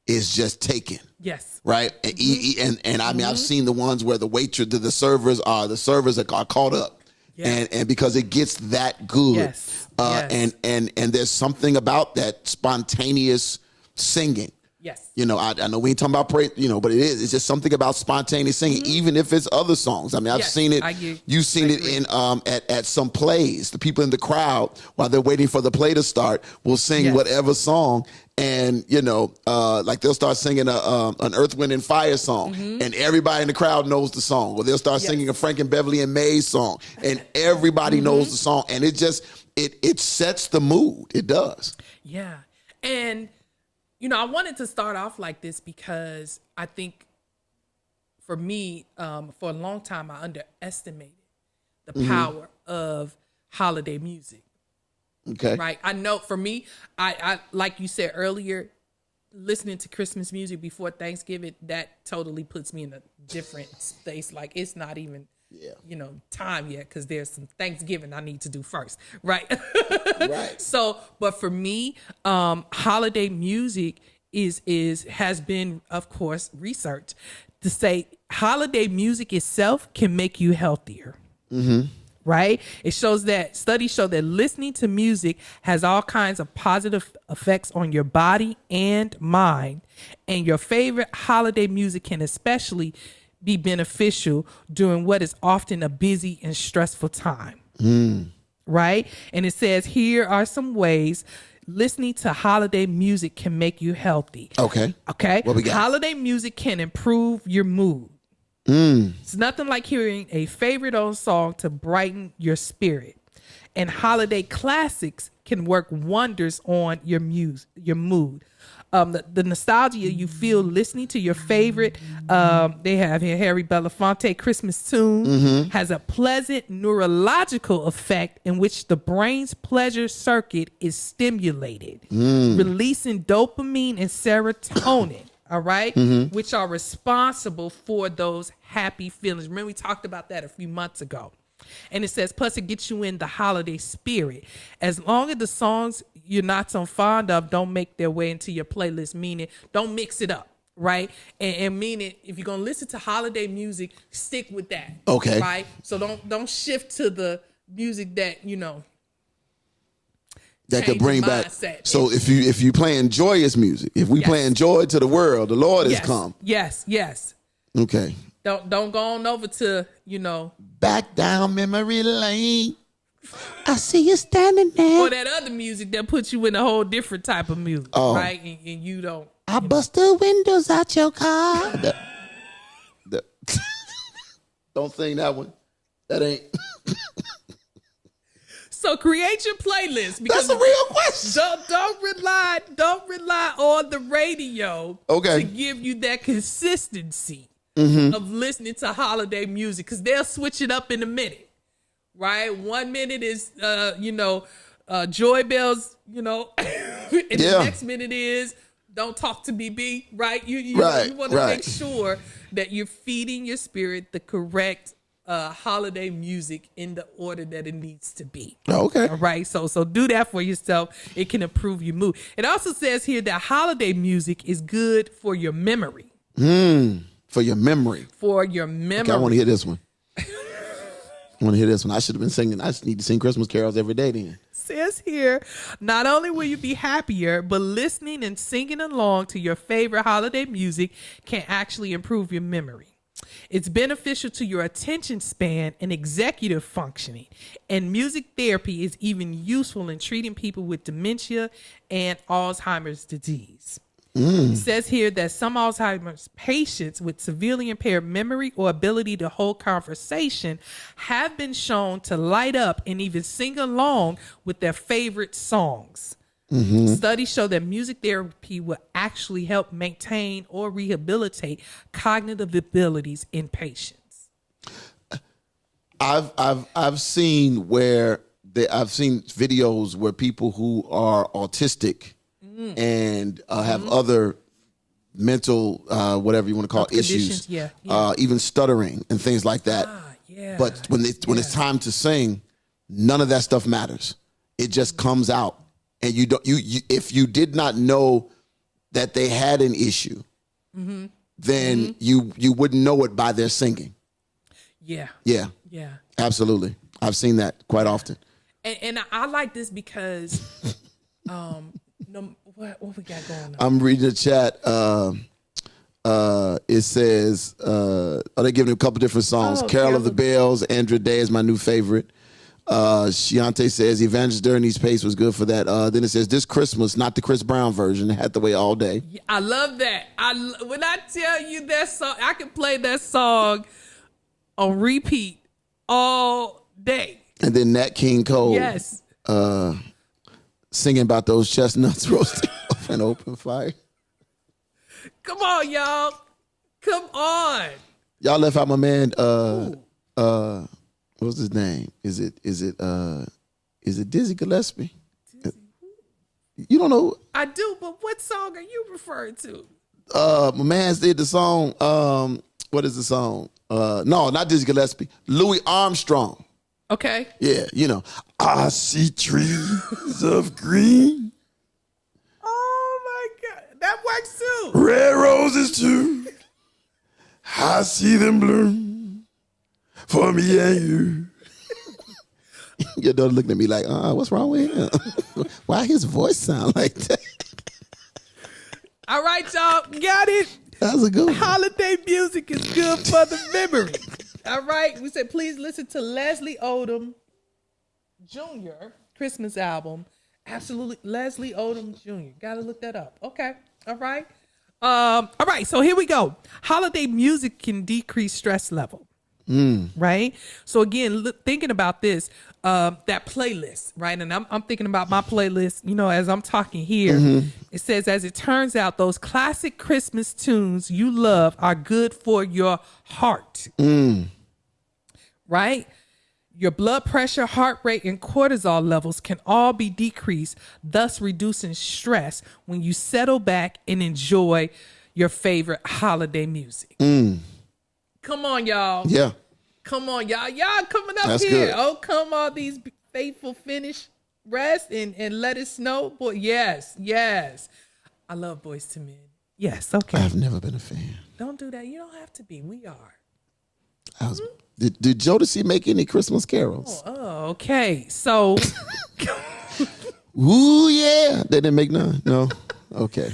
is just taken. Yes. Right. And I mean, I've seen the ones where the servers are caught up, and because it gets that good. Yes. And there's something about that spontaneous singing. Yes. You know, I know we ain't talking about praise, but it's just something about spontaneous singing, even if it's other songs. I mean, I've seen it. You've seen it in at some plays. The people in the crowd, while they're waiting for the play to start, will sing whatever song. And, like they'll start singing an Earth, Wind, and Fire song, and everybody in the crowd knows the song. Or they'll start singing a Frank and Beverly and Mays song, and everybody knows the song. And it just, it sets the mood. It does. Yeah. And, I wanted to start off like this because I think for me, for a long time, I underestimated the power of holiday music. Okay. Right. I know for me, I like you said earlier, listening to Christmas music before Thanksgiving, that totally puts me in a different space. Like it's not even, time yet because there's some Thanksgiving I need to do first. Right. Right. So, but for me, holiday music has been, of course, researched to say holiday music itself can make you healthier. Right? Studies show that listening to music has all kinds of positive effects on your body and mind. And your favorite holiday music can especially be beneficial during what is often a busy and stressful time. Right? And it says, here are some ways listening to holiday music can make you healthy. Okay. What we got? Holiday music can improve your mood. It's nothing like hearing a favorite old song to brighten your spirit. And holiday classics can work wonders on your mood. The nostalgia you feel listening to your favorite, they have here Harry Belafonte Christmas tune, has a pleasant neurological effect in which the brain's pleasure circuit is stimulated, releasing dopamine and serotonin. All right, which are responsible for those happy feelings. Remember, we talked about that a few months ago. And it says, plus it gets you in the holiday spirit. As long as the songs you're not so fond of don't make their way into your playlist, meaning don't mix it up, right? And meaning if you're gonna listen to holiday music, stick with that. Okay. Right? So don't shift to the music that, that could bring back. So if you playing joyous music, if we playing joy to the world, the Lord has come. Yes. Okay. Don't go on over to, back down memory lane. I see you standing there. Or that other music that puts you in a whole different type of music, right? And you don't. I bust the windows out your car. Don't sing that one. That ain't. So create your playlist. Because that's a real question. Don't rely on the radio to give you that consistency of listening to holiday music, because they'll switch it up in a minute, right? 1 minute is joy bells, and the next minute is don't talk to BB, right? You want to make sure that you're feeding your spirit the correct holiday music in the order that it needs to be. Okay. All right. So do that for yourself. It can improve your mood. It also says here that holiday music is good for your memory. For your memory. Okay, I want to hear this one. I should have been singing. I just need to sing Christmas carols every day then. Says here, not only will you be happier, but listening and singing along to your favorite holiday music can actually improve your memory. It's beneficial to your attention span and executive functioning. And music therapy is even useful in treating people with dementia and Alzheimer's disease. It says here that some Alzheimer's patients with severely impaired memory or ability to hold conversation have been shown to light up and even sing along with their favorite songs. Studies show that music therapy will actually help maintain or rehabilitate cognitive abilities in patients. I've seen videos where people who are autistic and have other mental whatever you want to call it, issues, even stuttering and things like that. But when it's time to sing, none of that stuff matters. It just comes out. And you if you did not know that they had an issue, then you wouldn't know it by their singing. Yeah. Absolutely. I've seen that quite often. And I like this because, what we got going on? I'm reading the chat. It says, they giving a couple different songs. Carol of the Bells, Andra Day is my new favorite. Shiante says Evangelist Journey's Pace was good for that. Then it says this Christmas, not the Chris Brown version, Hathaway All Day. I love that. When I tell you that song, I can play that song on repeat all day. And then Nat King Cole, singing about those chestnuts roasting off an open fire. Come on, y'all. Come on. Y'all left out my man. What's his name? Is it Dizzy Gillespie? You don't know? I do, but what song are you referring to? My man did the song. What is the song? No, not Dizzy Gillespie. Louis Armstrong. Okay. Yeah, I see trees of green. Oh my God, that works too. Red roses too. I see them bloom for me and you. Your daughter looking at me like, what's wrong with him? Why his voice sound like that? All right, y'all, got it. That was a good one. Holiday music is good for the memory. All right, we said please listen to Leslie Odom Jr. Christmas album. Absolutely, Leslie Odom Jr. Gotta look that up. Okay, all right. All right, so here we go. Holiday music can decrease stress level. Right? So again, thinking about this, that playlist, right? And I'm thinking about my playlist, as I'm talking here. It says, as it turns out, those classic Christmas tunes you love are good for your heart. Right? Your blood pressure, heart rate, and cortisol levels can all be decreased, thus reducing stress when you settle back and enjoy your favorite holiday music. Come on, y'all. Yeah. Come on, y'all. Y'all coming up That's here. good. Oh, come on, these faithful finish rest and let us know. Boy, yes. I love Boys to Men. Yes, okay. I've never been a fan. Don't do that. You don't have to be. We are. Did Jodeci make any Christmas carols? Oh, okay. So. Ooh, yeah. They didn't make none? No? Okay.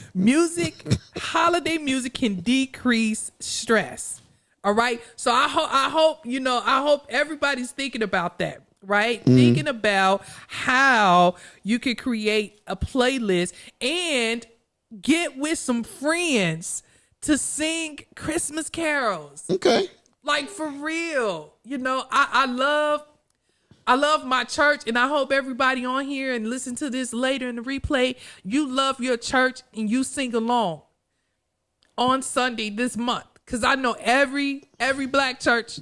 Holiday music can decrease stress. All right. So I hope everybody's thinking about that, right? Thinking about how you can create a playlist and get with some friends to sing Christmas carols. Okay. Like for real. I love my church, and I hope everybody on here and listen to this later in the replay, you love your church and you sing along on Sunday this month. Because I know every black church.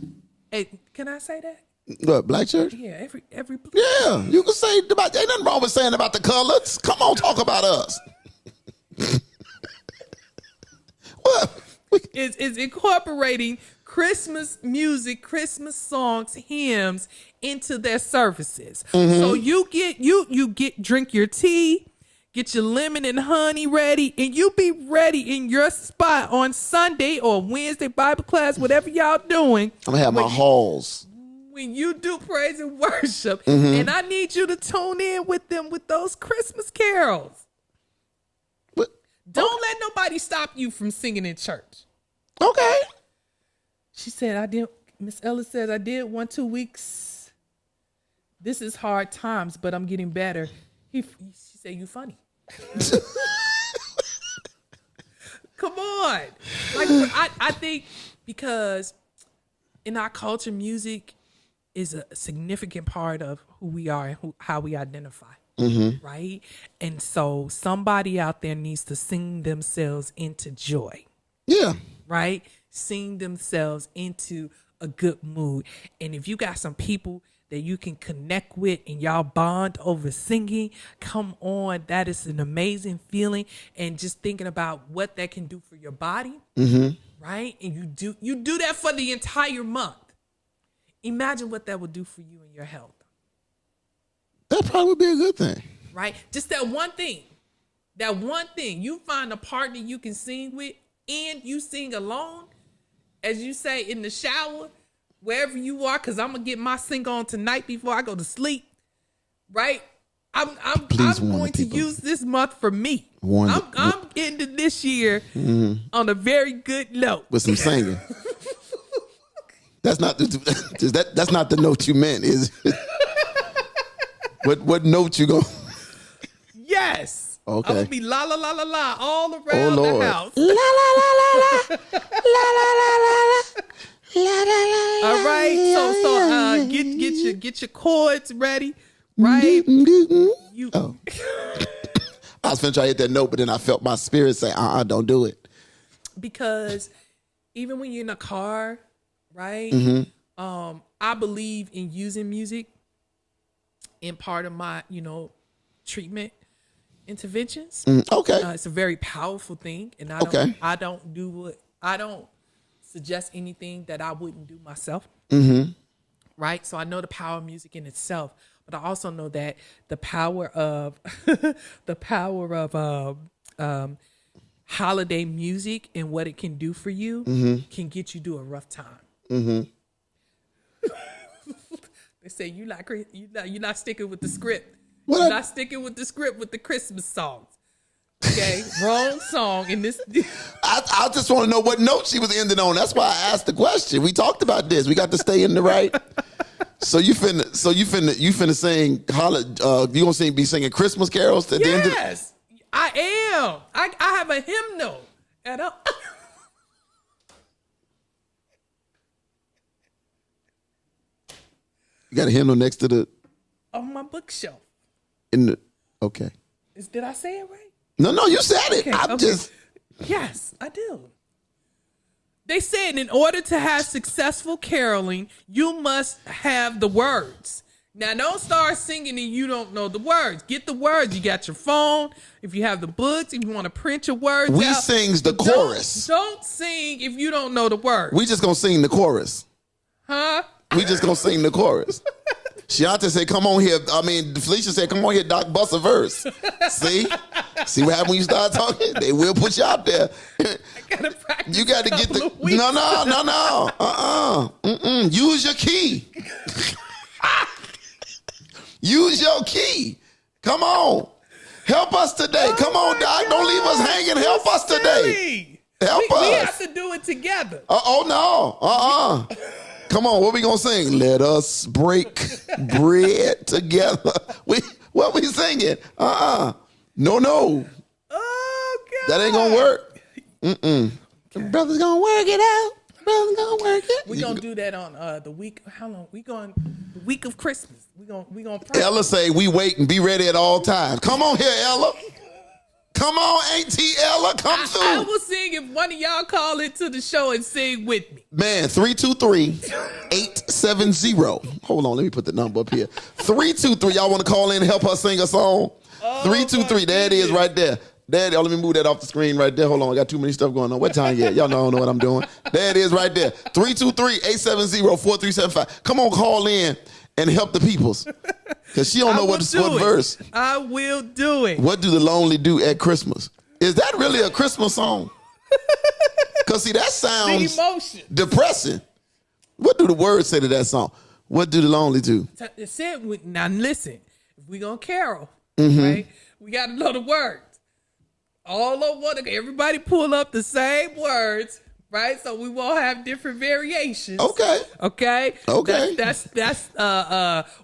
Hey, can I say that? What, black church? Yeah, every. Yeah, you can say about. Ain't nothing wrong with saying about the colors. Come on, talk about us. What? Is incorporating Christmas music, Christmas songs, hymns into their services. So you drink your tea. Get your lemon and honey ready, and you be ready in your spot on Sunday or Wednesday Bible class, whatever y'all doing. I'm going to have my halls. When you do praise and worship, and I need you to tune in with them with those Christmas carols. What? Don't let nobody stop you from singing in church. Okay. She said, Miss Ellis says, I did 1-2 weeks. This is hard times, but I'm getting better. She said, you funny. Come on. Like, I think because in our culture, music is a significant part of who we are and how we identify. Right? And so somebody out there needs to sing themselves into joy. Yeah. Right? Sing themselves into a good mood. And if you got some people that you can connect with and y'all bond over singing, come on, that is an amazing feeling. And just thinking about what that can do for your body, right? And you do that for the entire month. Imagine what that would do for you and your health. That probably would be a good thing. Right? Just that one thing. That one thing. You find a partner you can sing with and you sing alone, as you say, in the shower, wherever you are, because I'm going to get my sing on tonight before I go to sleep. Right? I'm going to use this month for me. I'm ending this year on a very good note. With some singing. That's not that's not the note you meant, is it? What note you go? Yes. Okay. I'm gonna be la la la la la all around Lord. the house. La la la la la la la la la la la la. All right. So get your chords ready. Right. You. Oh. I was finna try to hit that note, but then I felt my spirit say, don't do it. Because even when you're in a car, right? I believe in using music in part of my, treatment interventions. Okay. It's a very powerful thing, and I don't suggest anything that I wouldn't do myself. Right? So I know the power of music in itself, but I also know that the power of holiday music and what it can do for you can get you through a rough time. They say you're not sticking with the script. You're not sticking with the script with the Christmas songs. Okay, wrong song in this. I just want to know what note she was ending on. That's why I asked the question. We talked about this. We got to stay in the right. So you finna sing you gonna be singing Christmas carols at the end of Yes, I am. I have a hymnal at a. You got a hymnal next to the on my bookshelf. Okay. Did I say it right? No, you said it. Okay, Yes, I do. They said in order to have successful caroling, you must have the words. Now, don't start singing and you don't know the words. Get the words. You got your phone. If you have the books, if you want to print your words we out. Sings the chorus. Don't sing if you don't know the words. We just gonna sing the chorus. Huh? We just gonna sing the chorus. Shianta said, come on here. Felicia said, come on here, Doc, bust a verse. See what happens when you start talking? They will put you out there. I gotta practice. You got to get the, no. Use your key. Use your key. Come on. Help us today. Come on, Doc. Don't leave us hanging. Help us today. Help us. We have to do it together. Come on, what we gonna sing? Let us break bread together. What we singing? No. Oh God. That ain't gonna work. Brother's gonna work it out. Brother's gonna work it. We gonna do that on the week. How long? We going the week of Christmas. We gonna pray. Ella say we wait and be ready at all times. Come on here, Ella. Come on, Auntie Ella, come through. I will sing if one of y'all call into the show and sing with me. Man, 323-870. Hold on, let me put the number up here. 323, y'all want to call in and help us sing a song? 323, there it is right there. There, let me move that off the screen right there. Hold on, I got too many stuff going on. What time yet? Y'all know I don't know what I'm doing. There it is right there. 323-870-4375. Come on, call in and help the peoples. Because she don't know what verse. I will do it. What do the lonely do at Christmas? Is that really a Christmas song? Because see, that sounds depressing. What do the words say to that song? What do the lonely do? It said, now listen, if we gonna carol, right, we got to know the words. All over, everybody pull up the same words. Right, so we won't have different variations. Okay. That's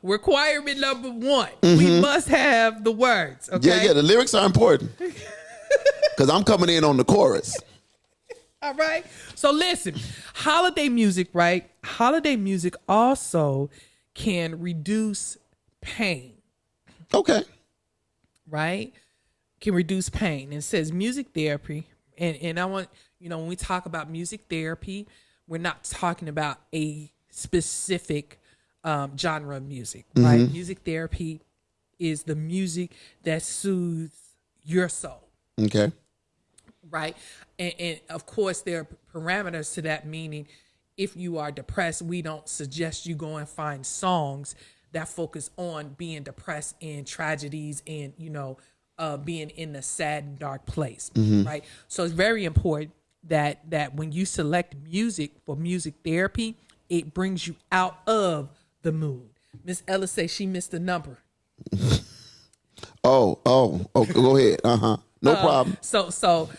requirement number one. We must have the words. Okay. Yeah. The lyrics are important because I'm coming in on the chorus. All right. So listen, holiday music, right? Holiday music also can reduce pain. Okay. Right? Can reduce pain. It says music therapy. And I want, when we talk about music therapy, we're not talking about a specific genre of music, right? Music therapy is the music that soothes your soul. Okay. Right. And of course, there are parameters to that, meaning if you are depressed, we don't suggest you go and find songs that focus on being depressed and tragedies and, being in a sad and dark place. Right. So it's very important that when you select music for music therapy, it brings you out of the mood. Miss Ella says she missed the number. Oh, go ahead. No problem. So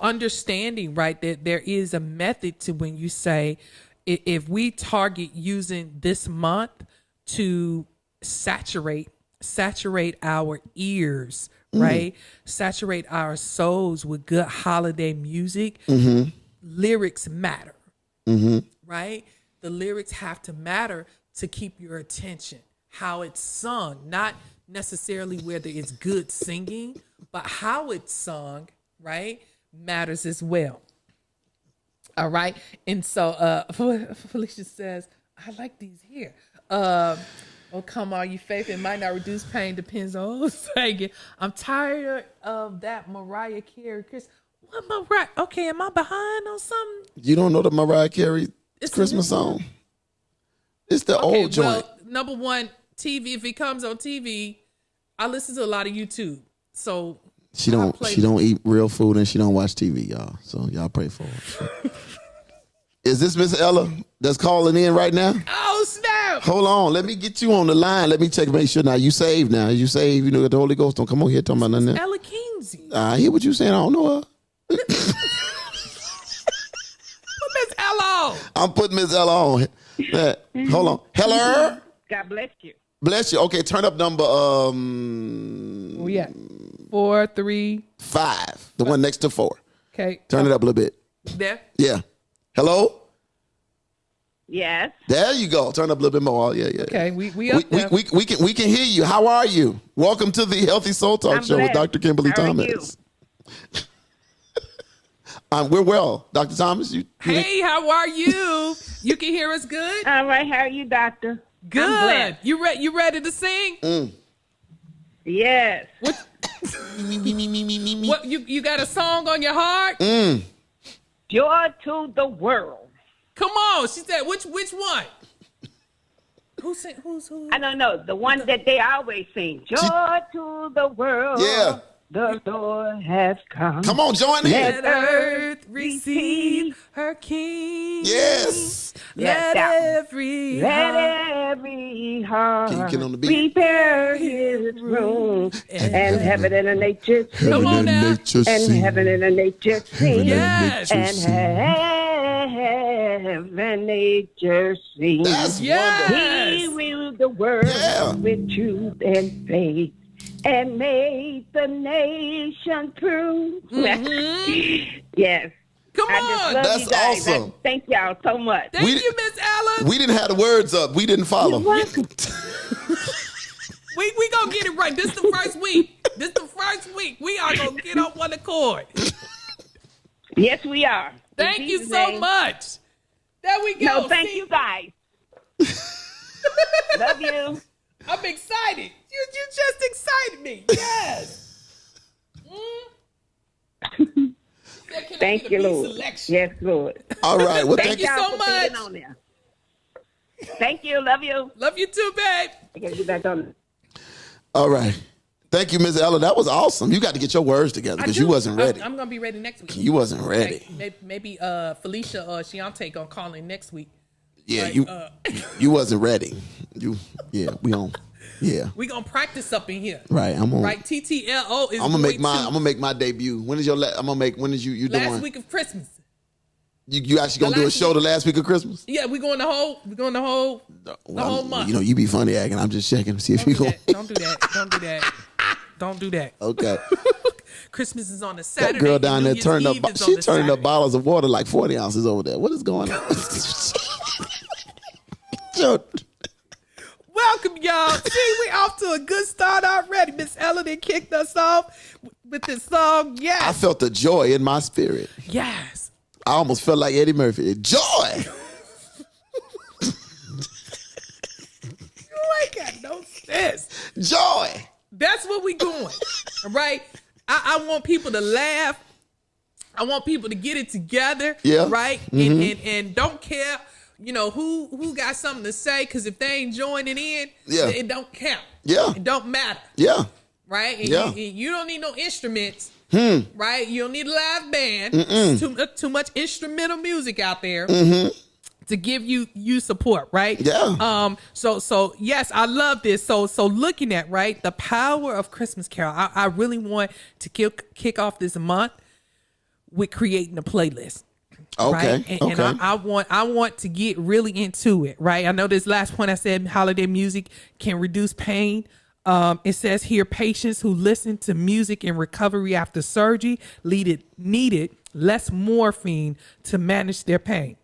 understanding, right, that there is a method to when you say, if we target using this month to saturate our ears, right? Saturate our souls with good holiday music. Lyrics matter, right? The lyrics have to matter to keep your attention. How it's sung, not necessarily whether it's good singing, but how it's sung, right, matters as well. All right. And so Felicia says, I like these here. Oh, come on, you faith. It might not reduce pain. Depends on who's saying it. I'm tired of that Mariah Carey. Chris, what Mariah? Okay, am I behind on something? You don't know the Mariah Carey Christmas song? It's the old joint. Well, number one, TV. If it comes on TV, I listen to a lot of YouTube. So she don't eat real food and she don't watch TV, y'all. So y'all pray for her. Is this Miss Ella that's calling in right now? Oh, snap. Hold on. Let me get you on the line. Let me check, make sure. Now, you saved now. You saved. You know, the Holy Ghost don't come on here talking about nothing. Ella Kinsey. I hear what you saying. I don't know her. Put Miss Ella on. I'm putting Miss Ella on. Hold on. Hello? God bless you. Bless you. Okay, turn up number 4, 3, 5. The one next to 4. Okay. Turn it up a little bit. There. Yeah. Hello? Yes. There you go. Turn up a little bit more. Yeah. Okay, we up there. We can hear you. How are you? Welcome to the Healthy Soul Talk I'm Show with blessed. Dr. Kimberly How are Thomas. We're well, Dr. Thomas. Hey, how are you? You can hear us good? All right. How are you, doctor? I'm Good. blessed. You ready to sing? Yes. What you got a song on your heart? Joy to the world. Come on. She said, which one? Who? I don't know. The one that they always sing. Joy to the world. Yeah. The Lord has come. Come on, join in. Let earth receive her King. Yes. Let every heart Can you get on the beat? prepare his room. And heaven and nature sing. Come on now. And heaven and nature sing. Yes. And heaven and nature sing. That's Yes. He ruled the world Yeah. with truth and faith and made the nation true. Yes. Come I just on. love That's you guys. awesome. Thank y'all so much. Thank We- you, Miss Ella. We didn't have the words up. We didn't follow. We gonna get it right. This the first week. We are gonna get on one accord. Yes, we are. In Thank you Jesus' so name. much. There we go. No, thank See? you guys. Love you. I'm excited. You just excited me. Yes. Thank you, Lord. Yes, Lord. All right. Well, Thank thank you. y'all so for being much. on there. Thank you. Love you. Love you too, babe. I gotta get back on. All right. Thank you, Ms. Ella. That was awesome. You got to get your words together because you wasn't ready. I'm gonna be ready next week. You wasn't ready. Maybe Felicia or Shiante gonna call in next week. Yeah, Like, you wasn't ready. We gonna practice up in here. Right. Right. TTLO is. I'm gonna make my debut. When is your? When is you doing? last week of Christmas. You actually gonna do a show the last week of Christmas? Yeah, we're going the whole month. You know, you be funny acting. I'm just checking to see if you go. Don't do that. Don't do that. Okay. Christmas is on a Saturday. That girl down there turned up. She turned up Saturday. bottles of water like 40 ounces over there. What is going on? Welcome, y'all. See, we off to a good start already. Miss Ellen kicked us off with this song. Yes. I felt the joy in my spirit. Yes. I almost felt like Eddie Murphy. Joy. You ain't got no sense. Joy. That's what we doing. All right. I want people to laugh. I want people to get it together. Yeah. Right. And don't care, who got something to say, because if they ain't joining in, it don't count. Yeah. It don't matter. Yeah. Right? And Yeah. you don't need no instruments. Right? You don't need a live band. It's too much instrumental music out there to give you support, right? Yeah. So yes, I love this. So looking at, right, the power of Christmas Carol, I really want to kick off this month with creating a playlist. Okay. Right? Okay. And I want to get really into it, right? I know this last point I said holiday music can reduce pain. It says here, patients who listen to music in recovery after surgery needed less morphine to manage their pain.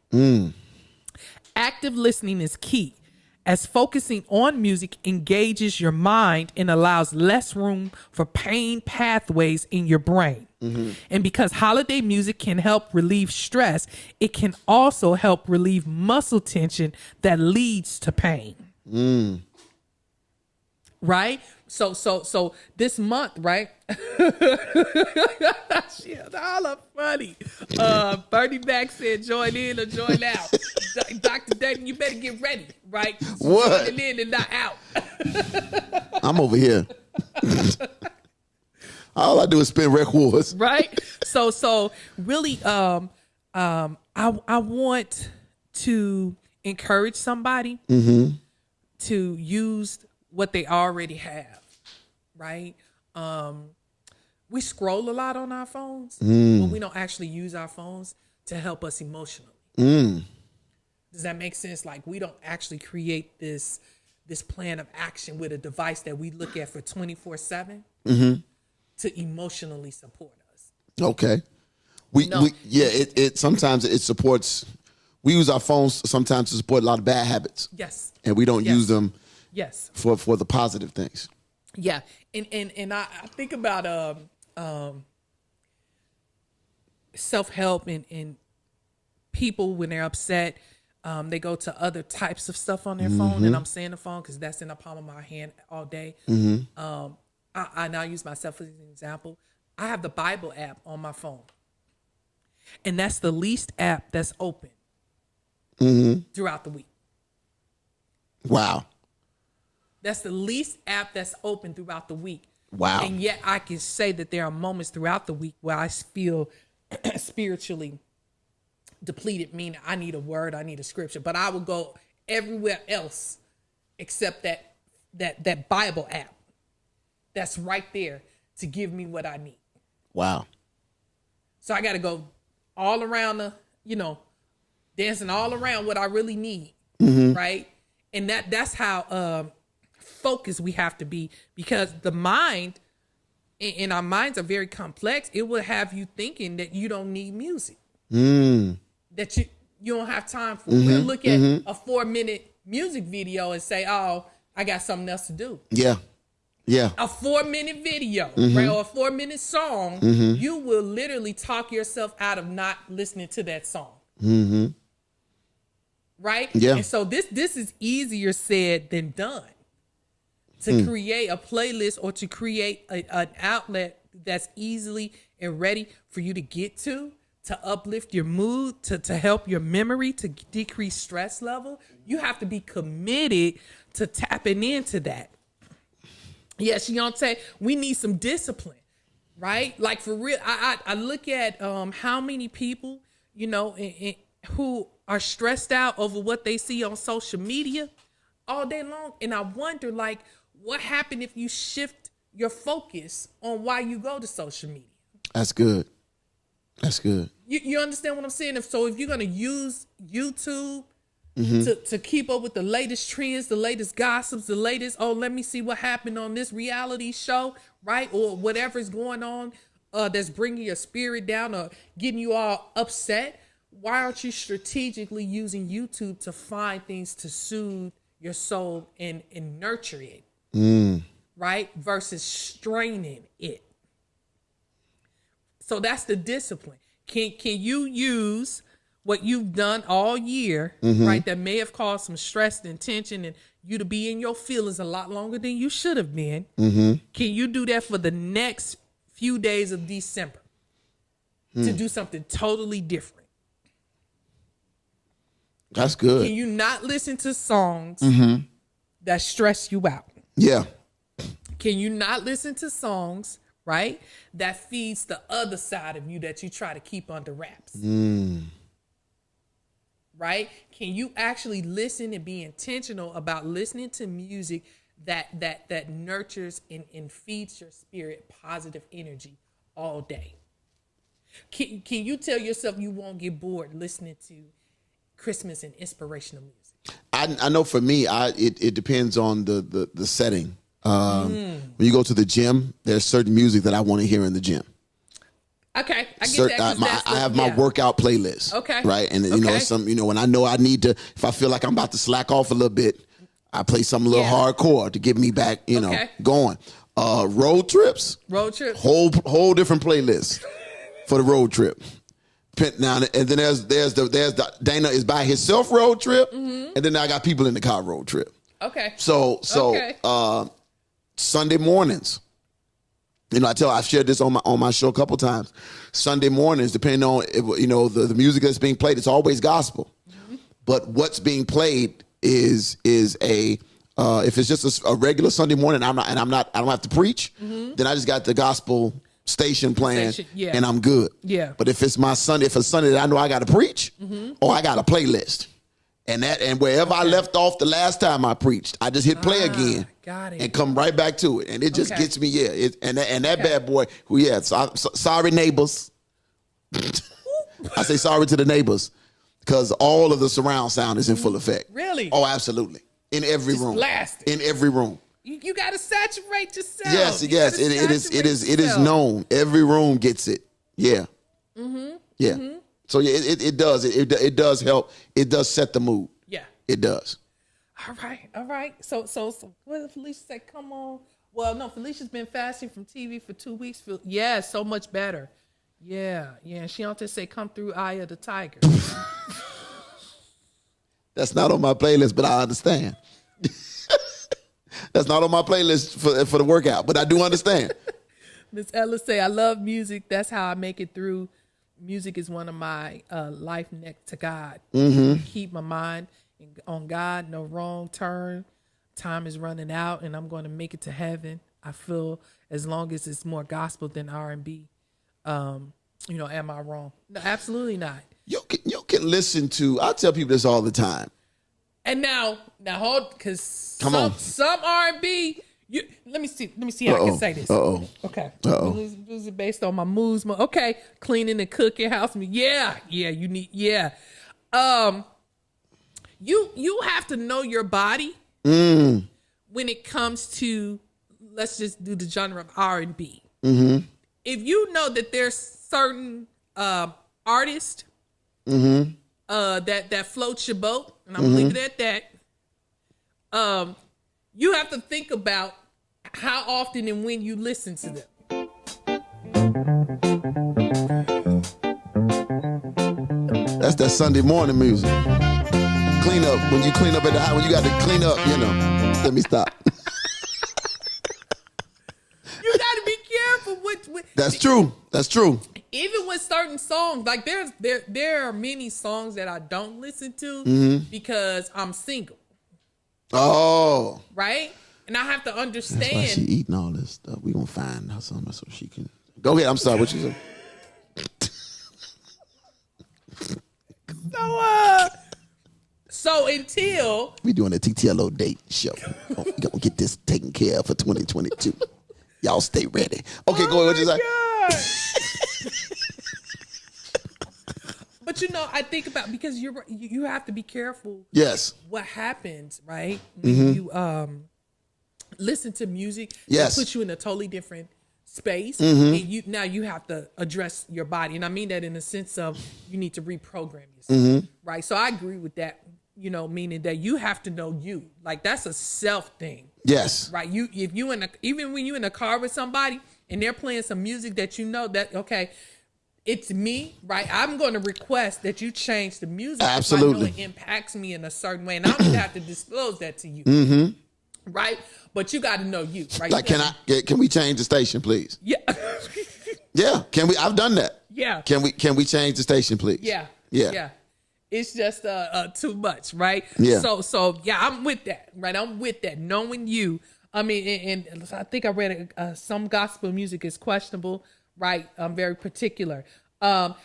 Active listening is key, as focusing on music engages your mind and allows less room for pain pathways in your brain. And because holiday music can help relieve stress, it can also help relieve muscle tension that leads to pain. Right? So this month, right? Shit, all are funny. Bernie Mac said, join in or join out. Dr. Dayton, you better get ready, right? What? Joining in and not out. I'm over here. All I do is spin rec wars. Right? So really, I want to encourage somebody to use what they already have, right? We scroll a lot on our phones, but we don't actually use our phones to help us emotionally. Does that make sense? Like, we don't actually create this plan of action with a device that we look at for 24/7 to emotionally support us. Okay. It sometimes it supports. We use our phones sometimes to support a lot of bad habits. Yes. And we don't use them. Yes. For the positive things. Yeah. And I think about self-help and people when they're upset, they go to other types of stuff on their phone, and I'm saying the phone because that's in the palm of my hand all day. I now use myself as an example. I have the Bible app on my phone, and that's the least app that's open throughout the week. Wow. That's the least app that's open throughout the week. Wow. And yet I can say that there are moments throughout the week where I feel spiritually depleted, meaning I need a word, I need a scripture, but I will go everywhere else except that Bible app that's right there to give me what I need. Wow. So I got to go all around dancing all around what I really need, right? And that's how focused we have to be, because the mind and our minds are very complex. It will have you thinking that you don't need music, that you don't have time for. We'll look at a 4-minute music video and say, oh, I got something else to do. Yeah. A 4-minute video, right, or a 4-minute song, you will literally talk yourself out of not listening to that song. Right? Yeah. And so this is easier said than done. To create a playlist or to create an outlet that's easily and ready for you to get to uplift your mood, to help your memory, to decrease stress level, you have to be committed to tapping into that. Yes, Shionte, we need some discipline, right? Like, for real, I look at how many people, who are stressed out over what they see on social media all day long. And I wonder, like, what happened if you shift your focus on why you go to social media? That's good. You understand what I'm saying? If you're going to use YouTube to keep up with the latest trends, the latest gossips, the latest, let me see what happened on this reality show, right? Or whatever is going on that's bringing your spirit down or getting you all upset, why aren't you strategically using YouTube to find things to soothe your soul and nurture it, right? Versus straining it. So that's the discipline. Can you use what you've done all year, right, that may have caused some stress and tension and you to be in your feelings a lot longer than you should have been? Can you do that for the next few days of December to do something totally different? That's good. Can you not listen to songs that stress you out? Yeah. Can you not listen to songs, right, that feeds the other side of you that you try to keep under wraps? Right? Can you actually listen and be intentional about listening to music that nurtures and feeds your spirit positive energy all day? Can you tell yourself you won't get bored listening to Christmas and inspirational music? I know for me, it depends on the setting. When you go to the gym, there's certain music that I want to hear in the gym. Okay, I get that. I have my workout playlist. Okay, right, and you know when I know I need to, if I feel like I'm about to slack off a little bit, I play something a little hardcore to get me back, going. Road trips, whole different playlist for the road trip. Now and then there's the Dana is by himself road trip, and then I got people in the car road trip. Okay. So Sunday mornings, I've shared this on my show a couple times. Sunday mornings, depending on the music that's being played, it's always gospel. But what's being played is a if it's just a regular Sunday morning, I don't have to preach, then I just got the gospel station playing, and I'm good. Yeah. But if it's Sunday that I know I got to preach, or I got a playlist. And wherever I left off the last time I preached, I just hit play again and come right back to it. And it just gets me, and that bad boy, sorry neighbors. I say sorry to the neighbors because all of the surround sound is in full effect. Really? Oh, absolutely. In every room. Blasted. In every room. You got to saturate yourself. Yes. It is known. Every room gets it. Yeah. Yeah. So it does. It does help. It does set the mood. Yeah. It does. All right. So what did Felicia say? Come on. Well, no, Felicia's been fasting from TV for 2 weeks. Yeah, so much better. Yeah. And she don't just say, come through Eye of the Tiger. That's not on my playlist, but I understand. That's not on my playlist for the workout, but I do understand. Miss Ella say, I love music. That's how I make it through. Music is one of my life next to God. Keep my mind on God, no wrong turn. Time is running out, and I'm going to make it to heaven. I feel as long as it's more gospel than R&B. Am I wrong? No, absolutely not. You can listen to. I tell people this all the time. And now hold, because some R&B. Let me see how I can say this. Okay. This is based on my moods. Okay. Cleaning and cooking, house. Yeah. You need. Yeah. You have to know your body when it comes to, let's just do the genre of R&B. If you know that there's certain artists that floats your boat, and I'm gonna leave it at that. You have to think about how often and when you listen to them. That's that Sunday morning music. Clean up. When you clean up at the house, when you got to clean up, let me stop. You got to be careful with That's true. Even with certain songs, like there are many songs that I don't listen to because I'm single. Oh. Right? And I have to understand. That's why she eating all this stuff. We gonna find her something so she can. Go ahead. I'm sorry. What you say? So until we doing a TTLO date show, we gonna get this taken care of for 2022. Y'all stay ready. Okay, go ahead. What you say? But I think about, because you have to be careful. Yes. What happens, right? When you listen to music, yes, it puts you in a totally different space, and you have to address your body, and I mean that in the sense of you need to reprogram yourself, right? So I agree with that, meaning that you have to know you, like that's a self thing. Yes. Right. Even when you in a car with somebody and they're playing some music that that, okay, it's me, right? I'm going to request that you change the music. Absolutely. If I know it impacts me in a certain way, and I'm going to have to disclose that to you. Right. But you got to know you, right? Like, can we change the station, please? Yeah. Yeah. Can we? I've done that. Yeah. Can we change the station, please? Yeah. Yeah. Yeah. It's just too much, right? Yeah. So yeah, I'm with that, right? I'm with that. Knowing you, I mean, and I think I read some gospel music is questionable, right? I'm very particular. I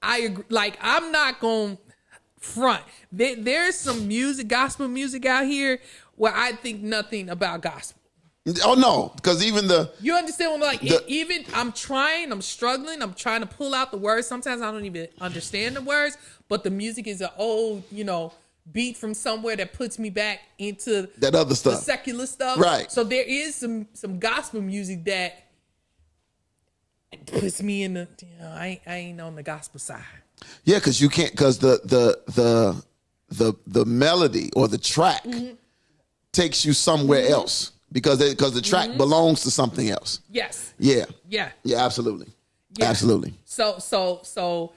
agree. Like, I'm not going front. There's some gospel music out here where I think nothing about gospel. Oh no, because even you understand what I'm like? Even I'm struggling, I'm trying to pull out the words. Sometimes I don't even understand the words, but the music is an old, beat from somewhere that puts me back into that other stuff, the secular stuff. Right. So there is some gospel music that puts me in the, I ain't on the gospel side. Yeah, because you can't, because the melody or the track takes you somewhere else. Because the track belongs to something else. Yes. Yeah. Yeah. Yeah, absolutely. Yeah. Absolutely. So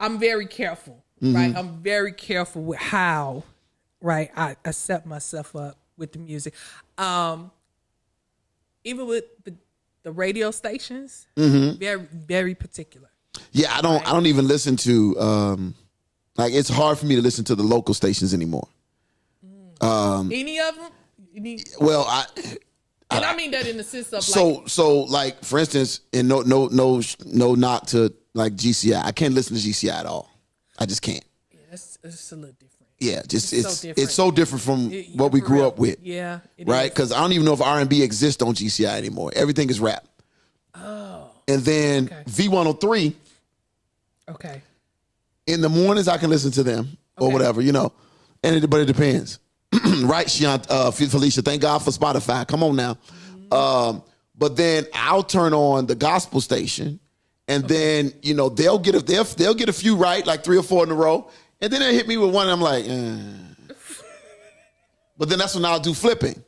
I'm very careful, right? I'm very careful with how, right, I set myself up with the music. Even with the radio stations, very, very particular. Yeah, I don't even listen to like, it's hard for me to listen to the local stations anymore. Any of them? Well, I mean that in the sense of so like, for instance, and no knock to like GCI. I can't listen to GCI at all. I just can't. Yeah, it's a little different. Yeah, just it's so different from what we grew up with. Yeah, right. Because I don't even know if R&B exists on GCI anymore. Everything is rap. Oh. And then V103. Okay. In the mornings, I can listen to them or whatever, but it depends. Right, Felicia, thank God for Spotify. Come on now. But then I'll turn on the gospel station, and then they'll get a few right, like 3 or 4 in a row, and then they hit me with one, and I'm like, But then that's when I'll do flipping.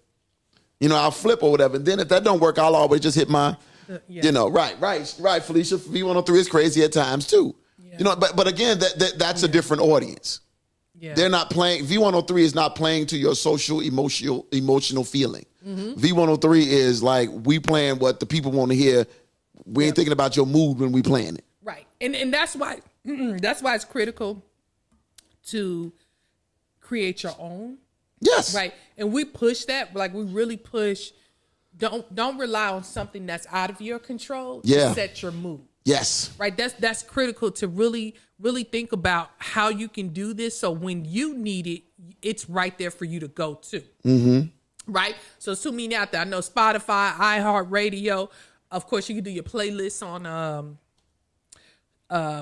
I'll flip or whatever. And then if that don't work, I'll always just hit my, right, Felicia. V103 is crazy at times too. Yeah. But again, that's a different audience. Yeah. They're not playing. V103 is not playing to your social, emotional feeling. V103 is like, we playing what the people want to hear. We ain't thinking about your mood when we playing it. Right, and that's why it's critical to create your own. Yes. Right, and we push that. Like, we really push. Don't rely on something that's out of your control to set your mood. Yes. Right. That's critical to really, really think about how you can do this. So when you need it, it's right there for you to go to. Right. So to me out there, I know Spotify, iHeartRadio. Of course, you can do your playlists on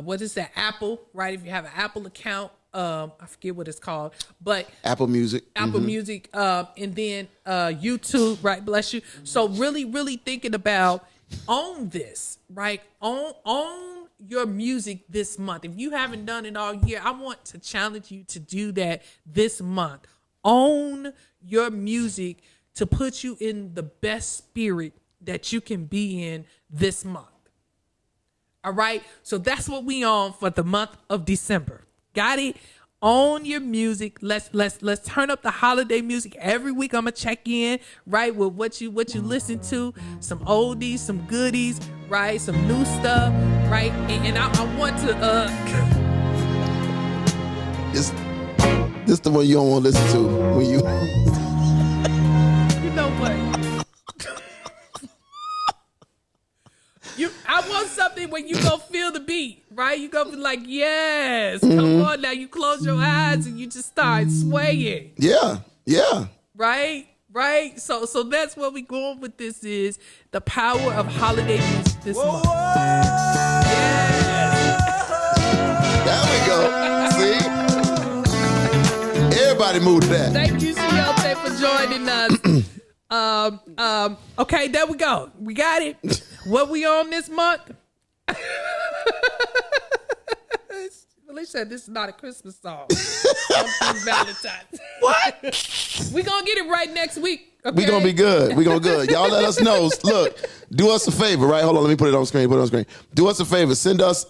what is that? Apple. Right. If you have an Apple account, I forget what it's called, but Apple Music. Music, and then YouTube. Right. Bless you. So really, really thinking about. Own this, right? Own your music this month. If you haven't done it all year, I want to challenge you to do that this month. Own your music to put you in the best spirit that you can be in this month. All right? So that's what we on for the month of December. Got it? Own your music. Let's turn up the holiday music. Every week I'm gonna check in, right, with what you listen to, some oldies, some goodies, right, some new stuff, right, and I want to this the one you don't want to listen to when you you know what. I want something when you go feel the beat, right? You go be like, yes, come on now. You close your eyes and you just start swaying. Yeah. Right? So that's where we going with this is the power of holiday music this month. Yes. There we go. See? Everybody moved to that. Thank you, Ciote, for joining us. Okay, there we go. We got it. What we on this month? Well, they said this is not a Christmas song. It's Valentine's. What? We gonna get it right next week. Okay? We gonna be good. We gonna good. Y'all let us know. Look, do us a favor, right? Hold on, let me put it on screen. Do us a favor. Send us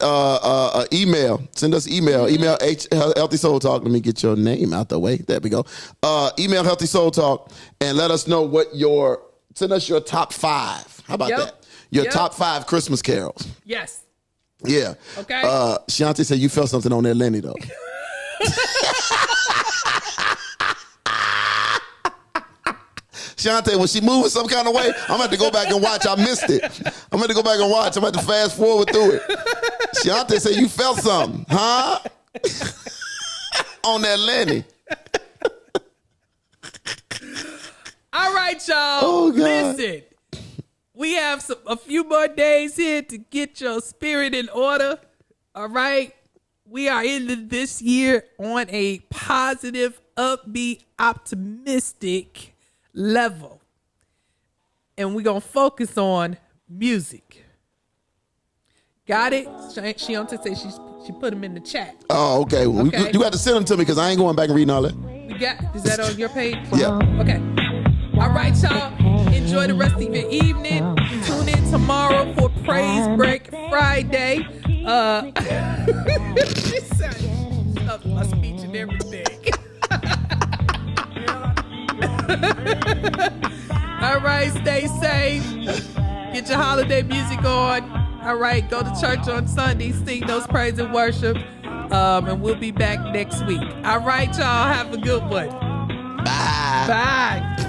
email. Send us email. Email Healthy Soul Talk. Let me get your name out the way. There we go. Email Healthy Soul Talk and let us know send us your top 5. How about that? Your top 5 Christmas carols. Yes. Yeah. Okay. Shanti said you felt something on that Lenny though. Shantae, was she moving some kind of way? I'm going to have to go back and watch. I missed it. I'm going to go back and watch. I'm going to have to fast forward through it. Shantae said you felt something, huh? On that Lenny. All right, y'all. Oh, God. Listen. We have a few more days here to get your spirit in order. All right. We are ending this year on a positive, upbeat, optimistic level. And we're going to focus on music. Got it? She on to say she put them in the chat. Oh, okay. Well, Okay. you got to send them to me because I ain't going back and reading all that. Is that on your page? Yeah. Okay. All right, y'all. Enjoy the rest of your evening. Tune in tomorrow for Praise Break Friday. She said my speech and everything. All right, stay safe. Get your holiday music on. All right, go to church on Sunday, sing those praise and worship. And we'll be back next week. All right, y'all. Have a good one. Bye. Bye.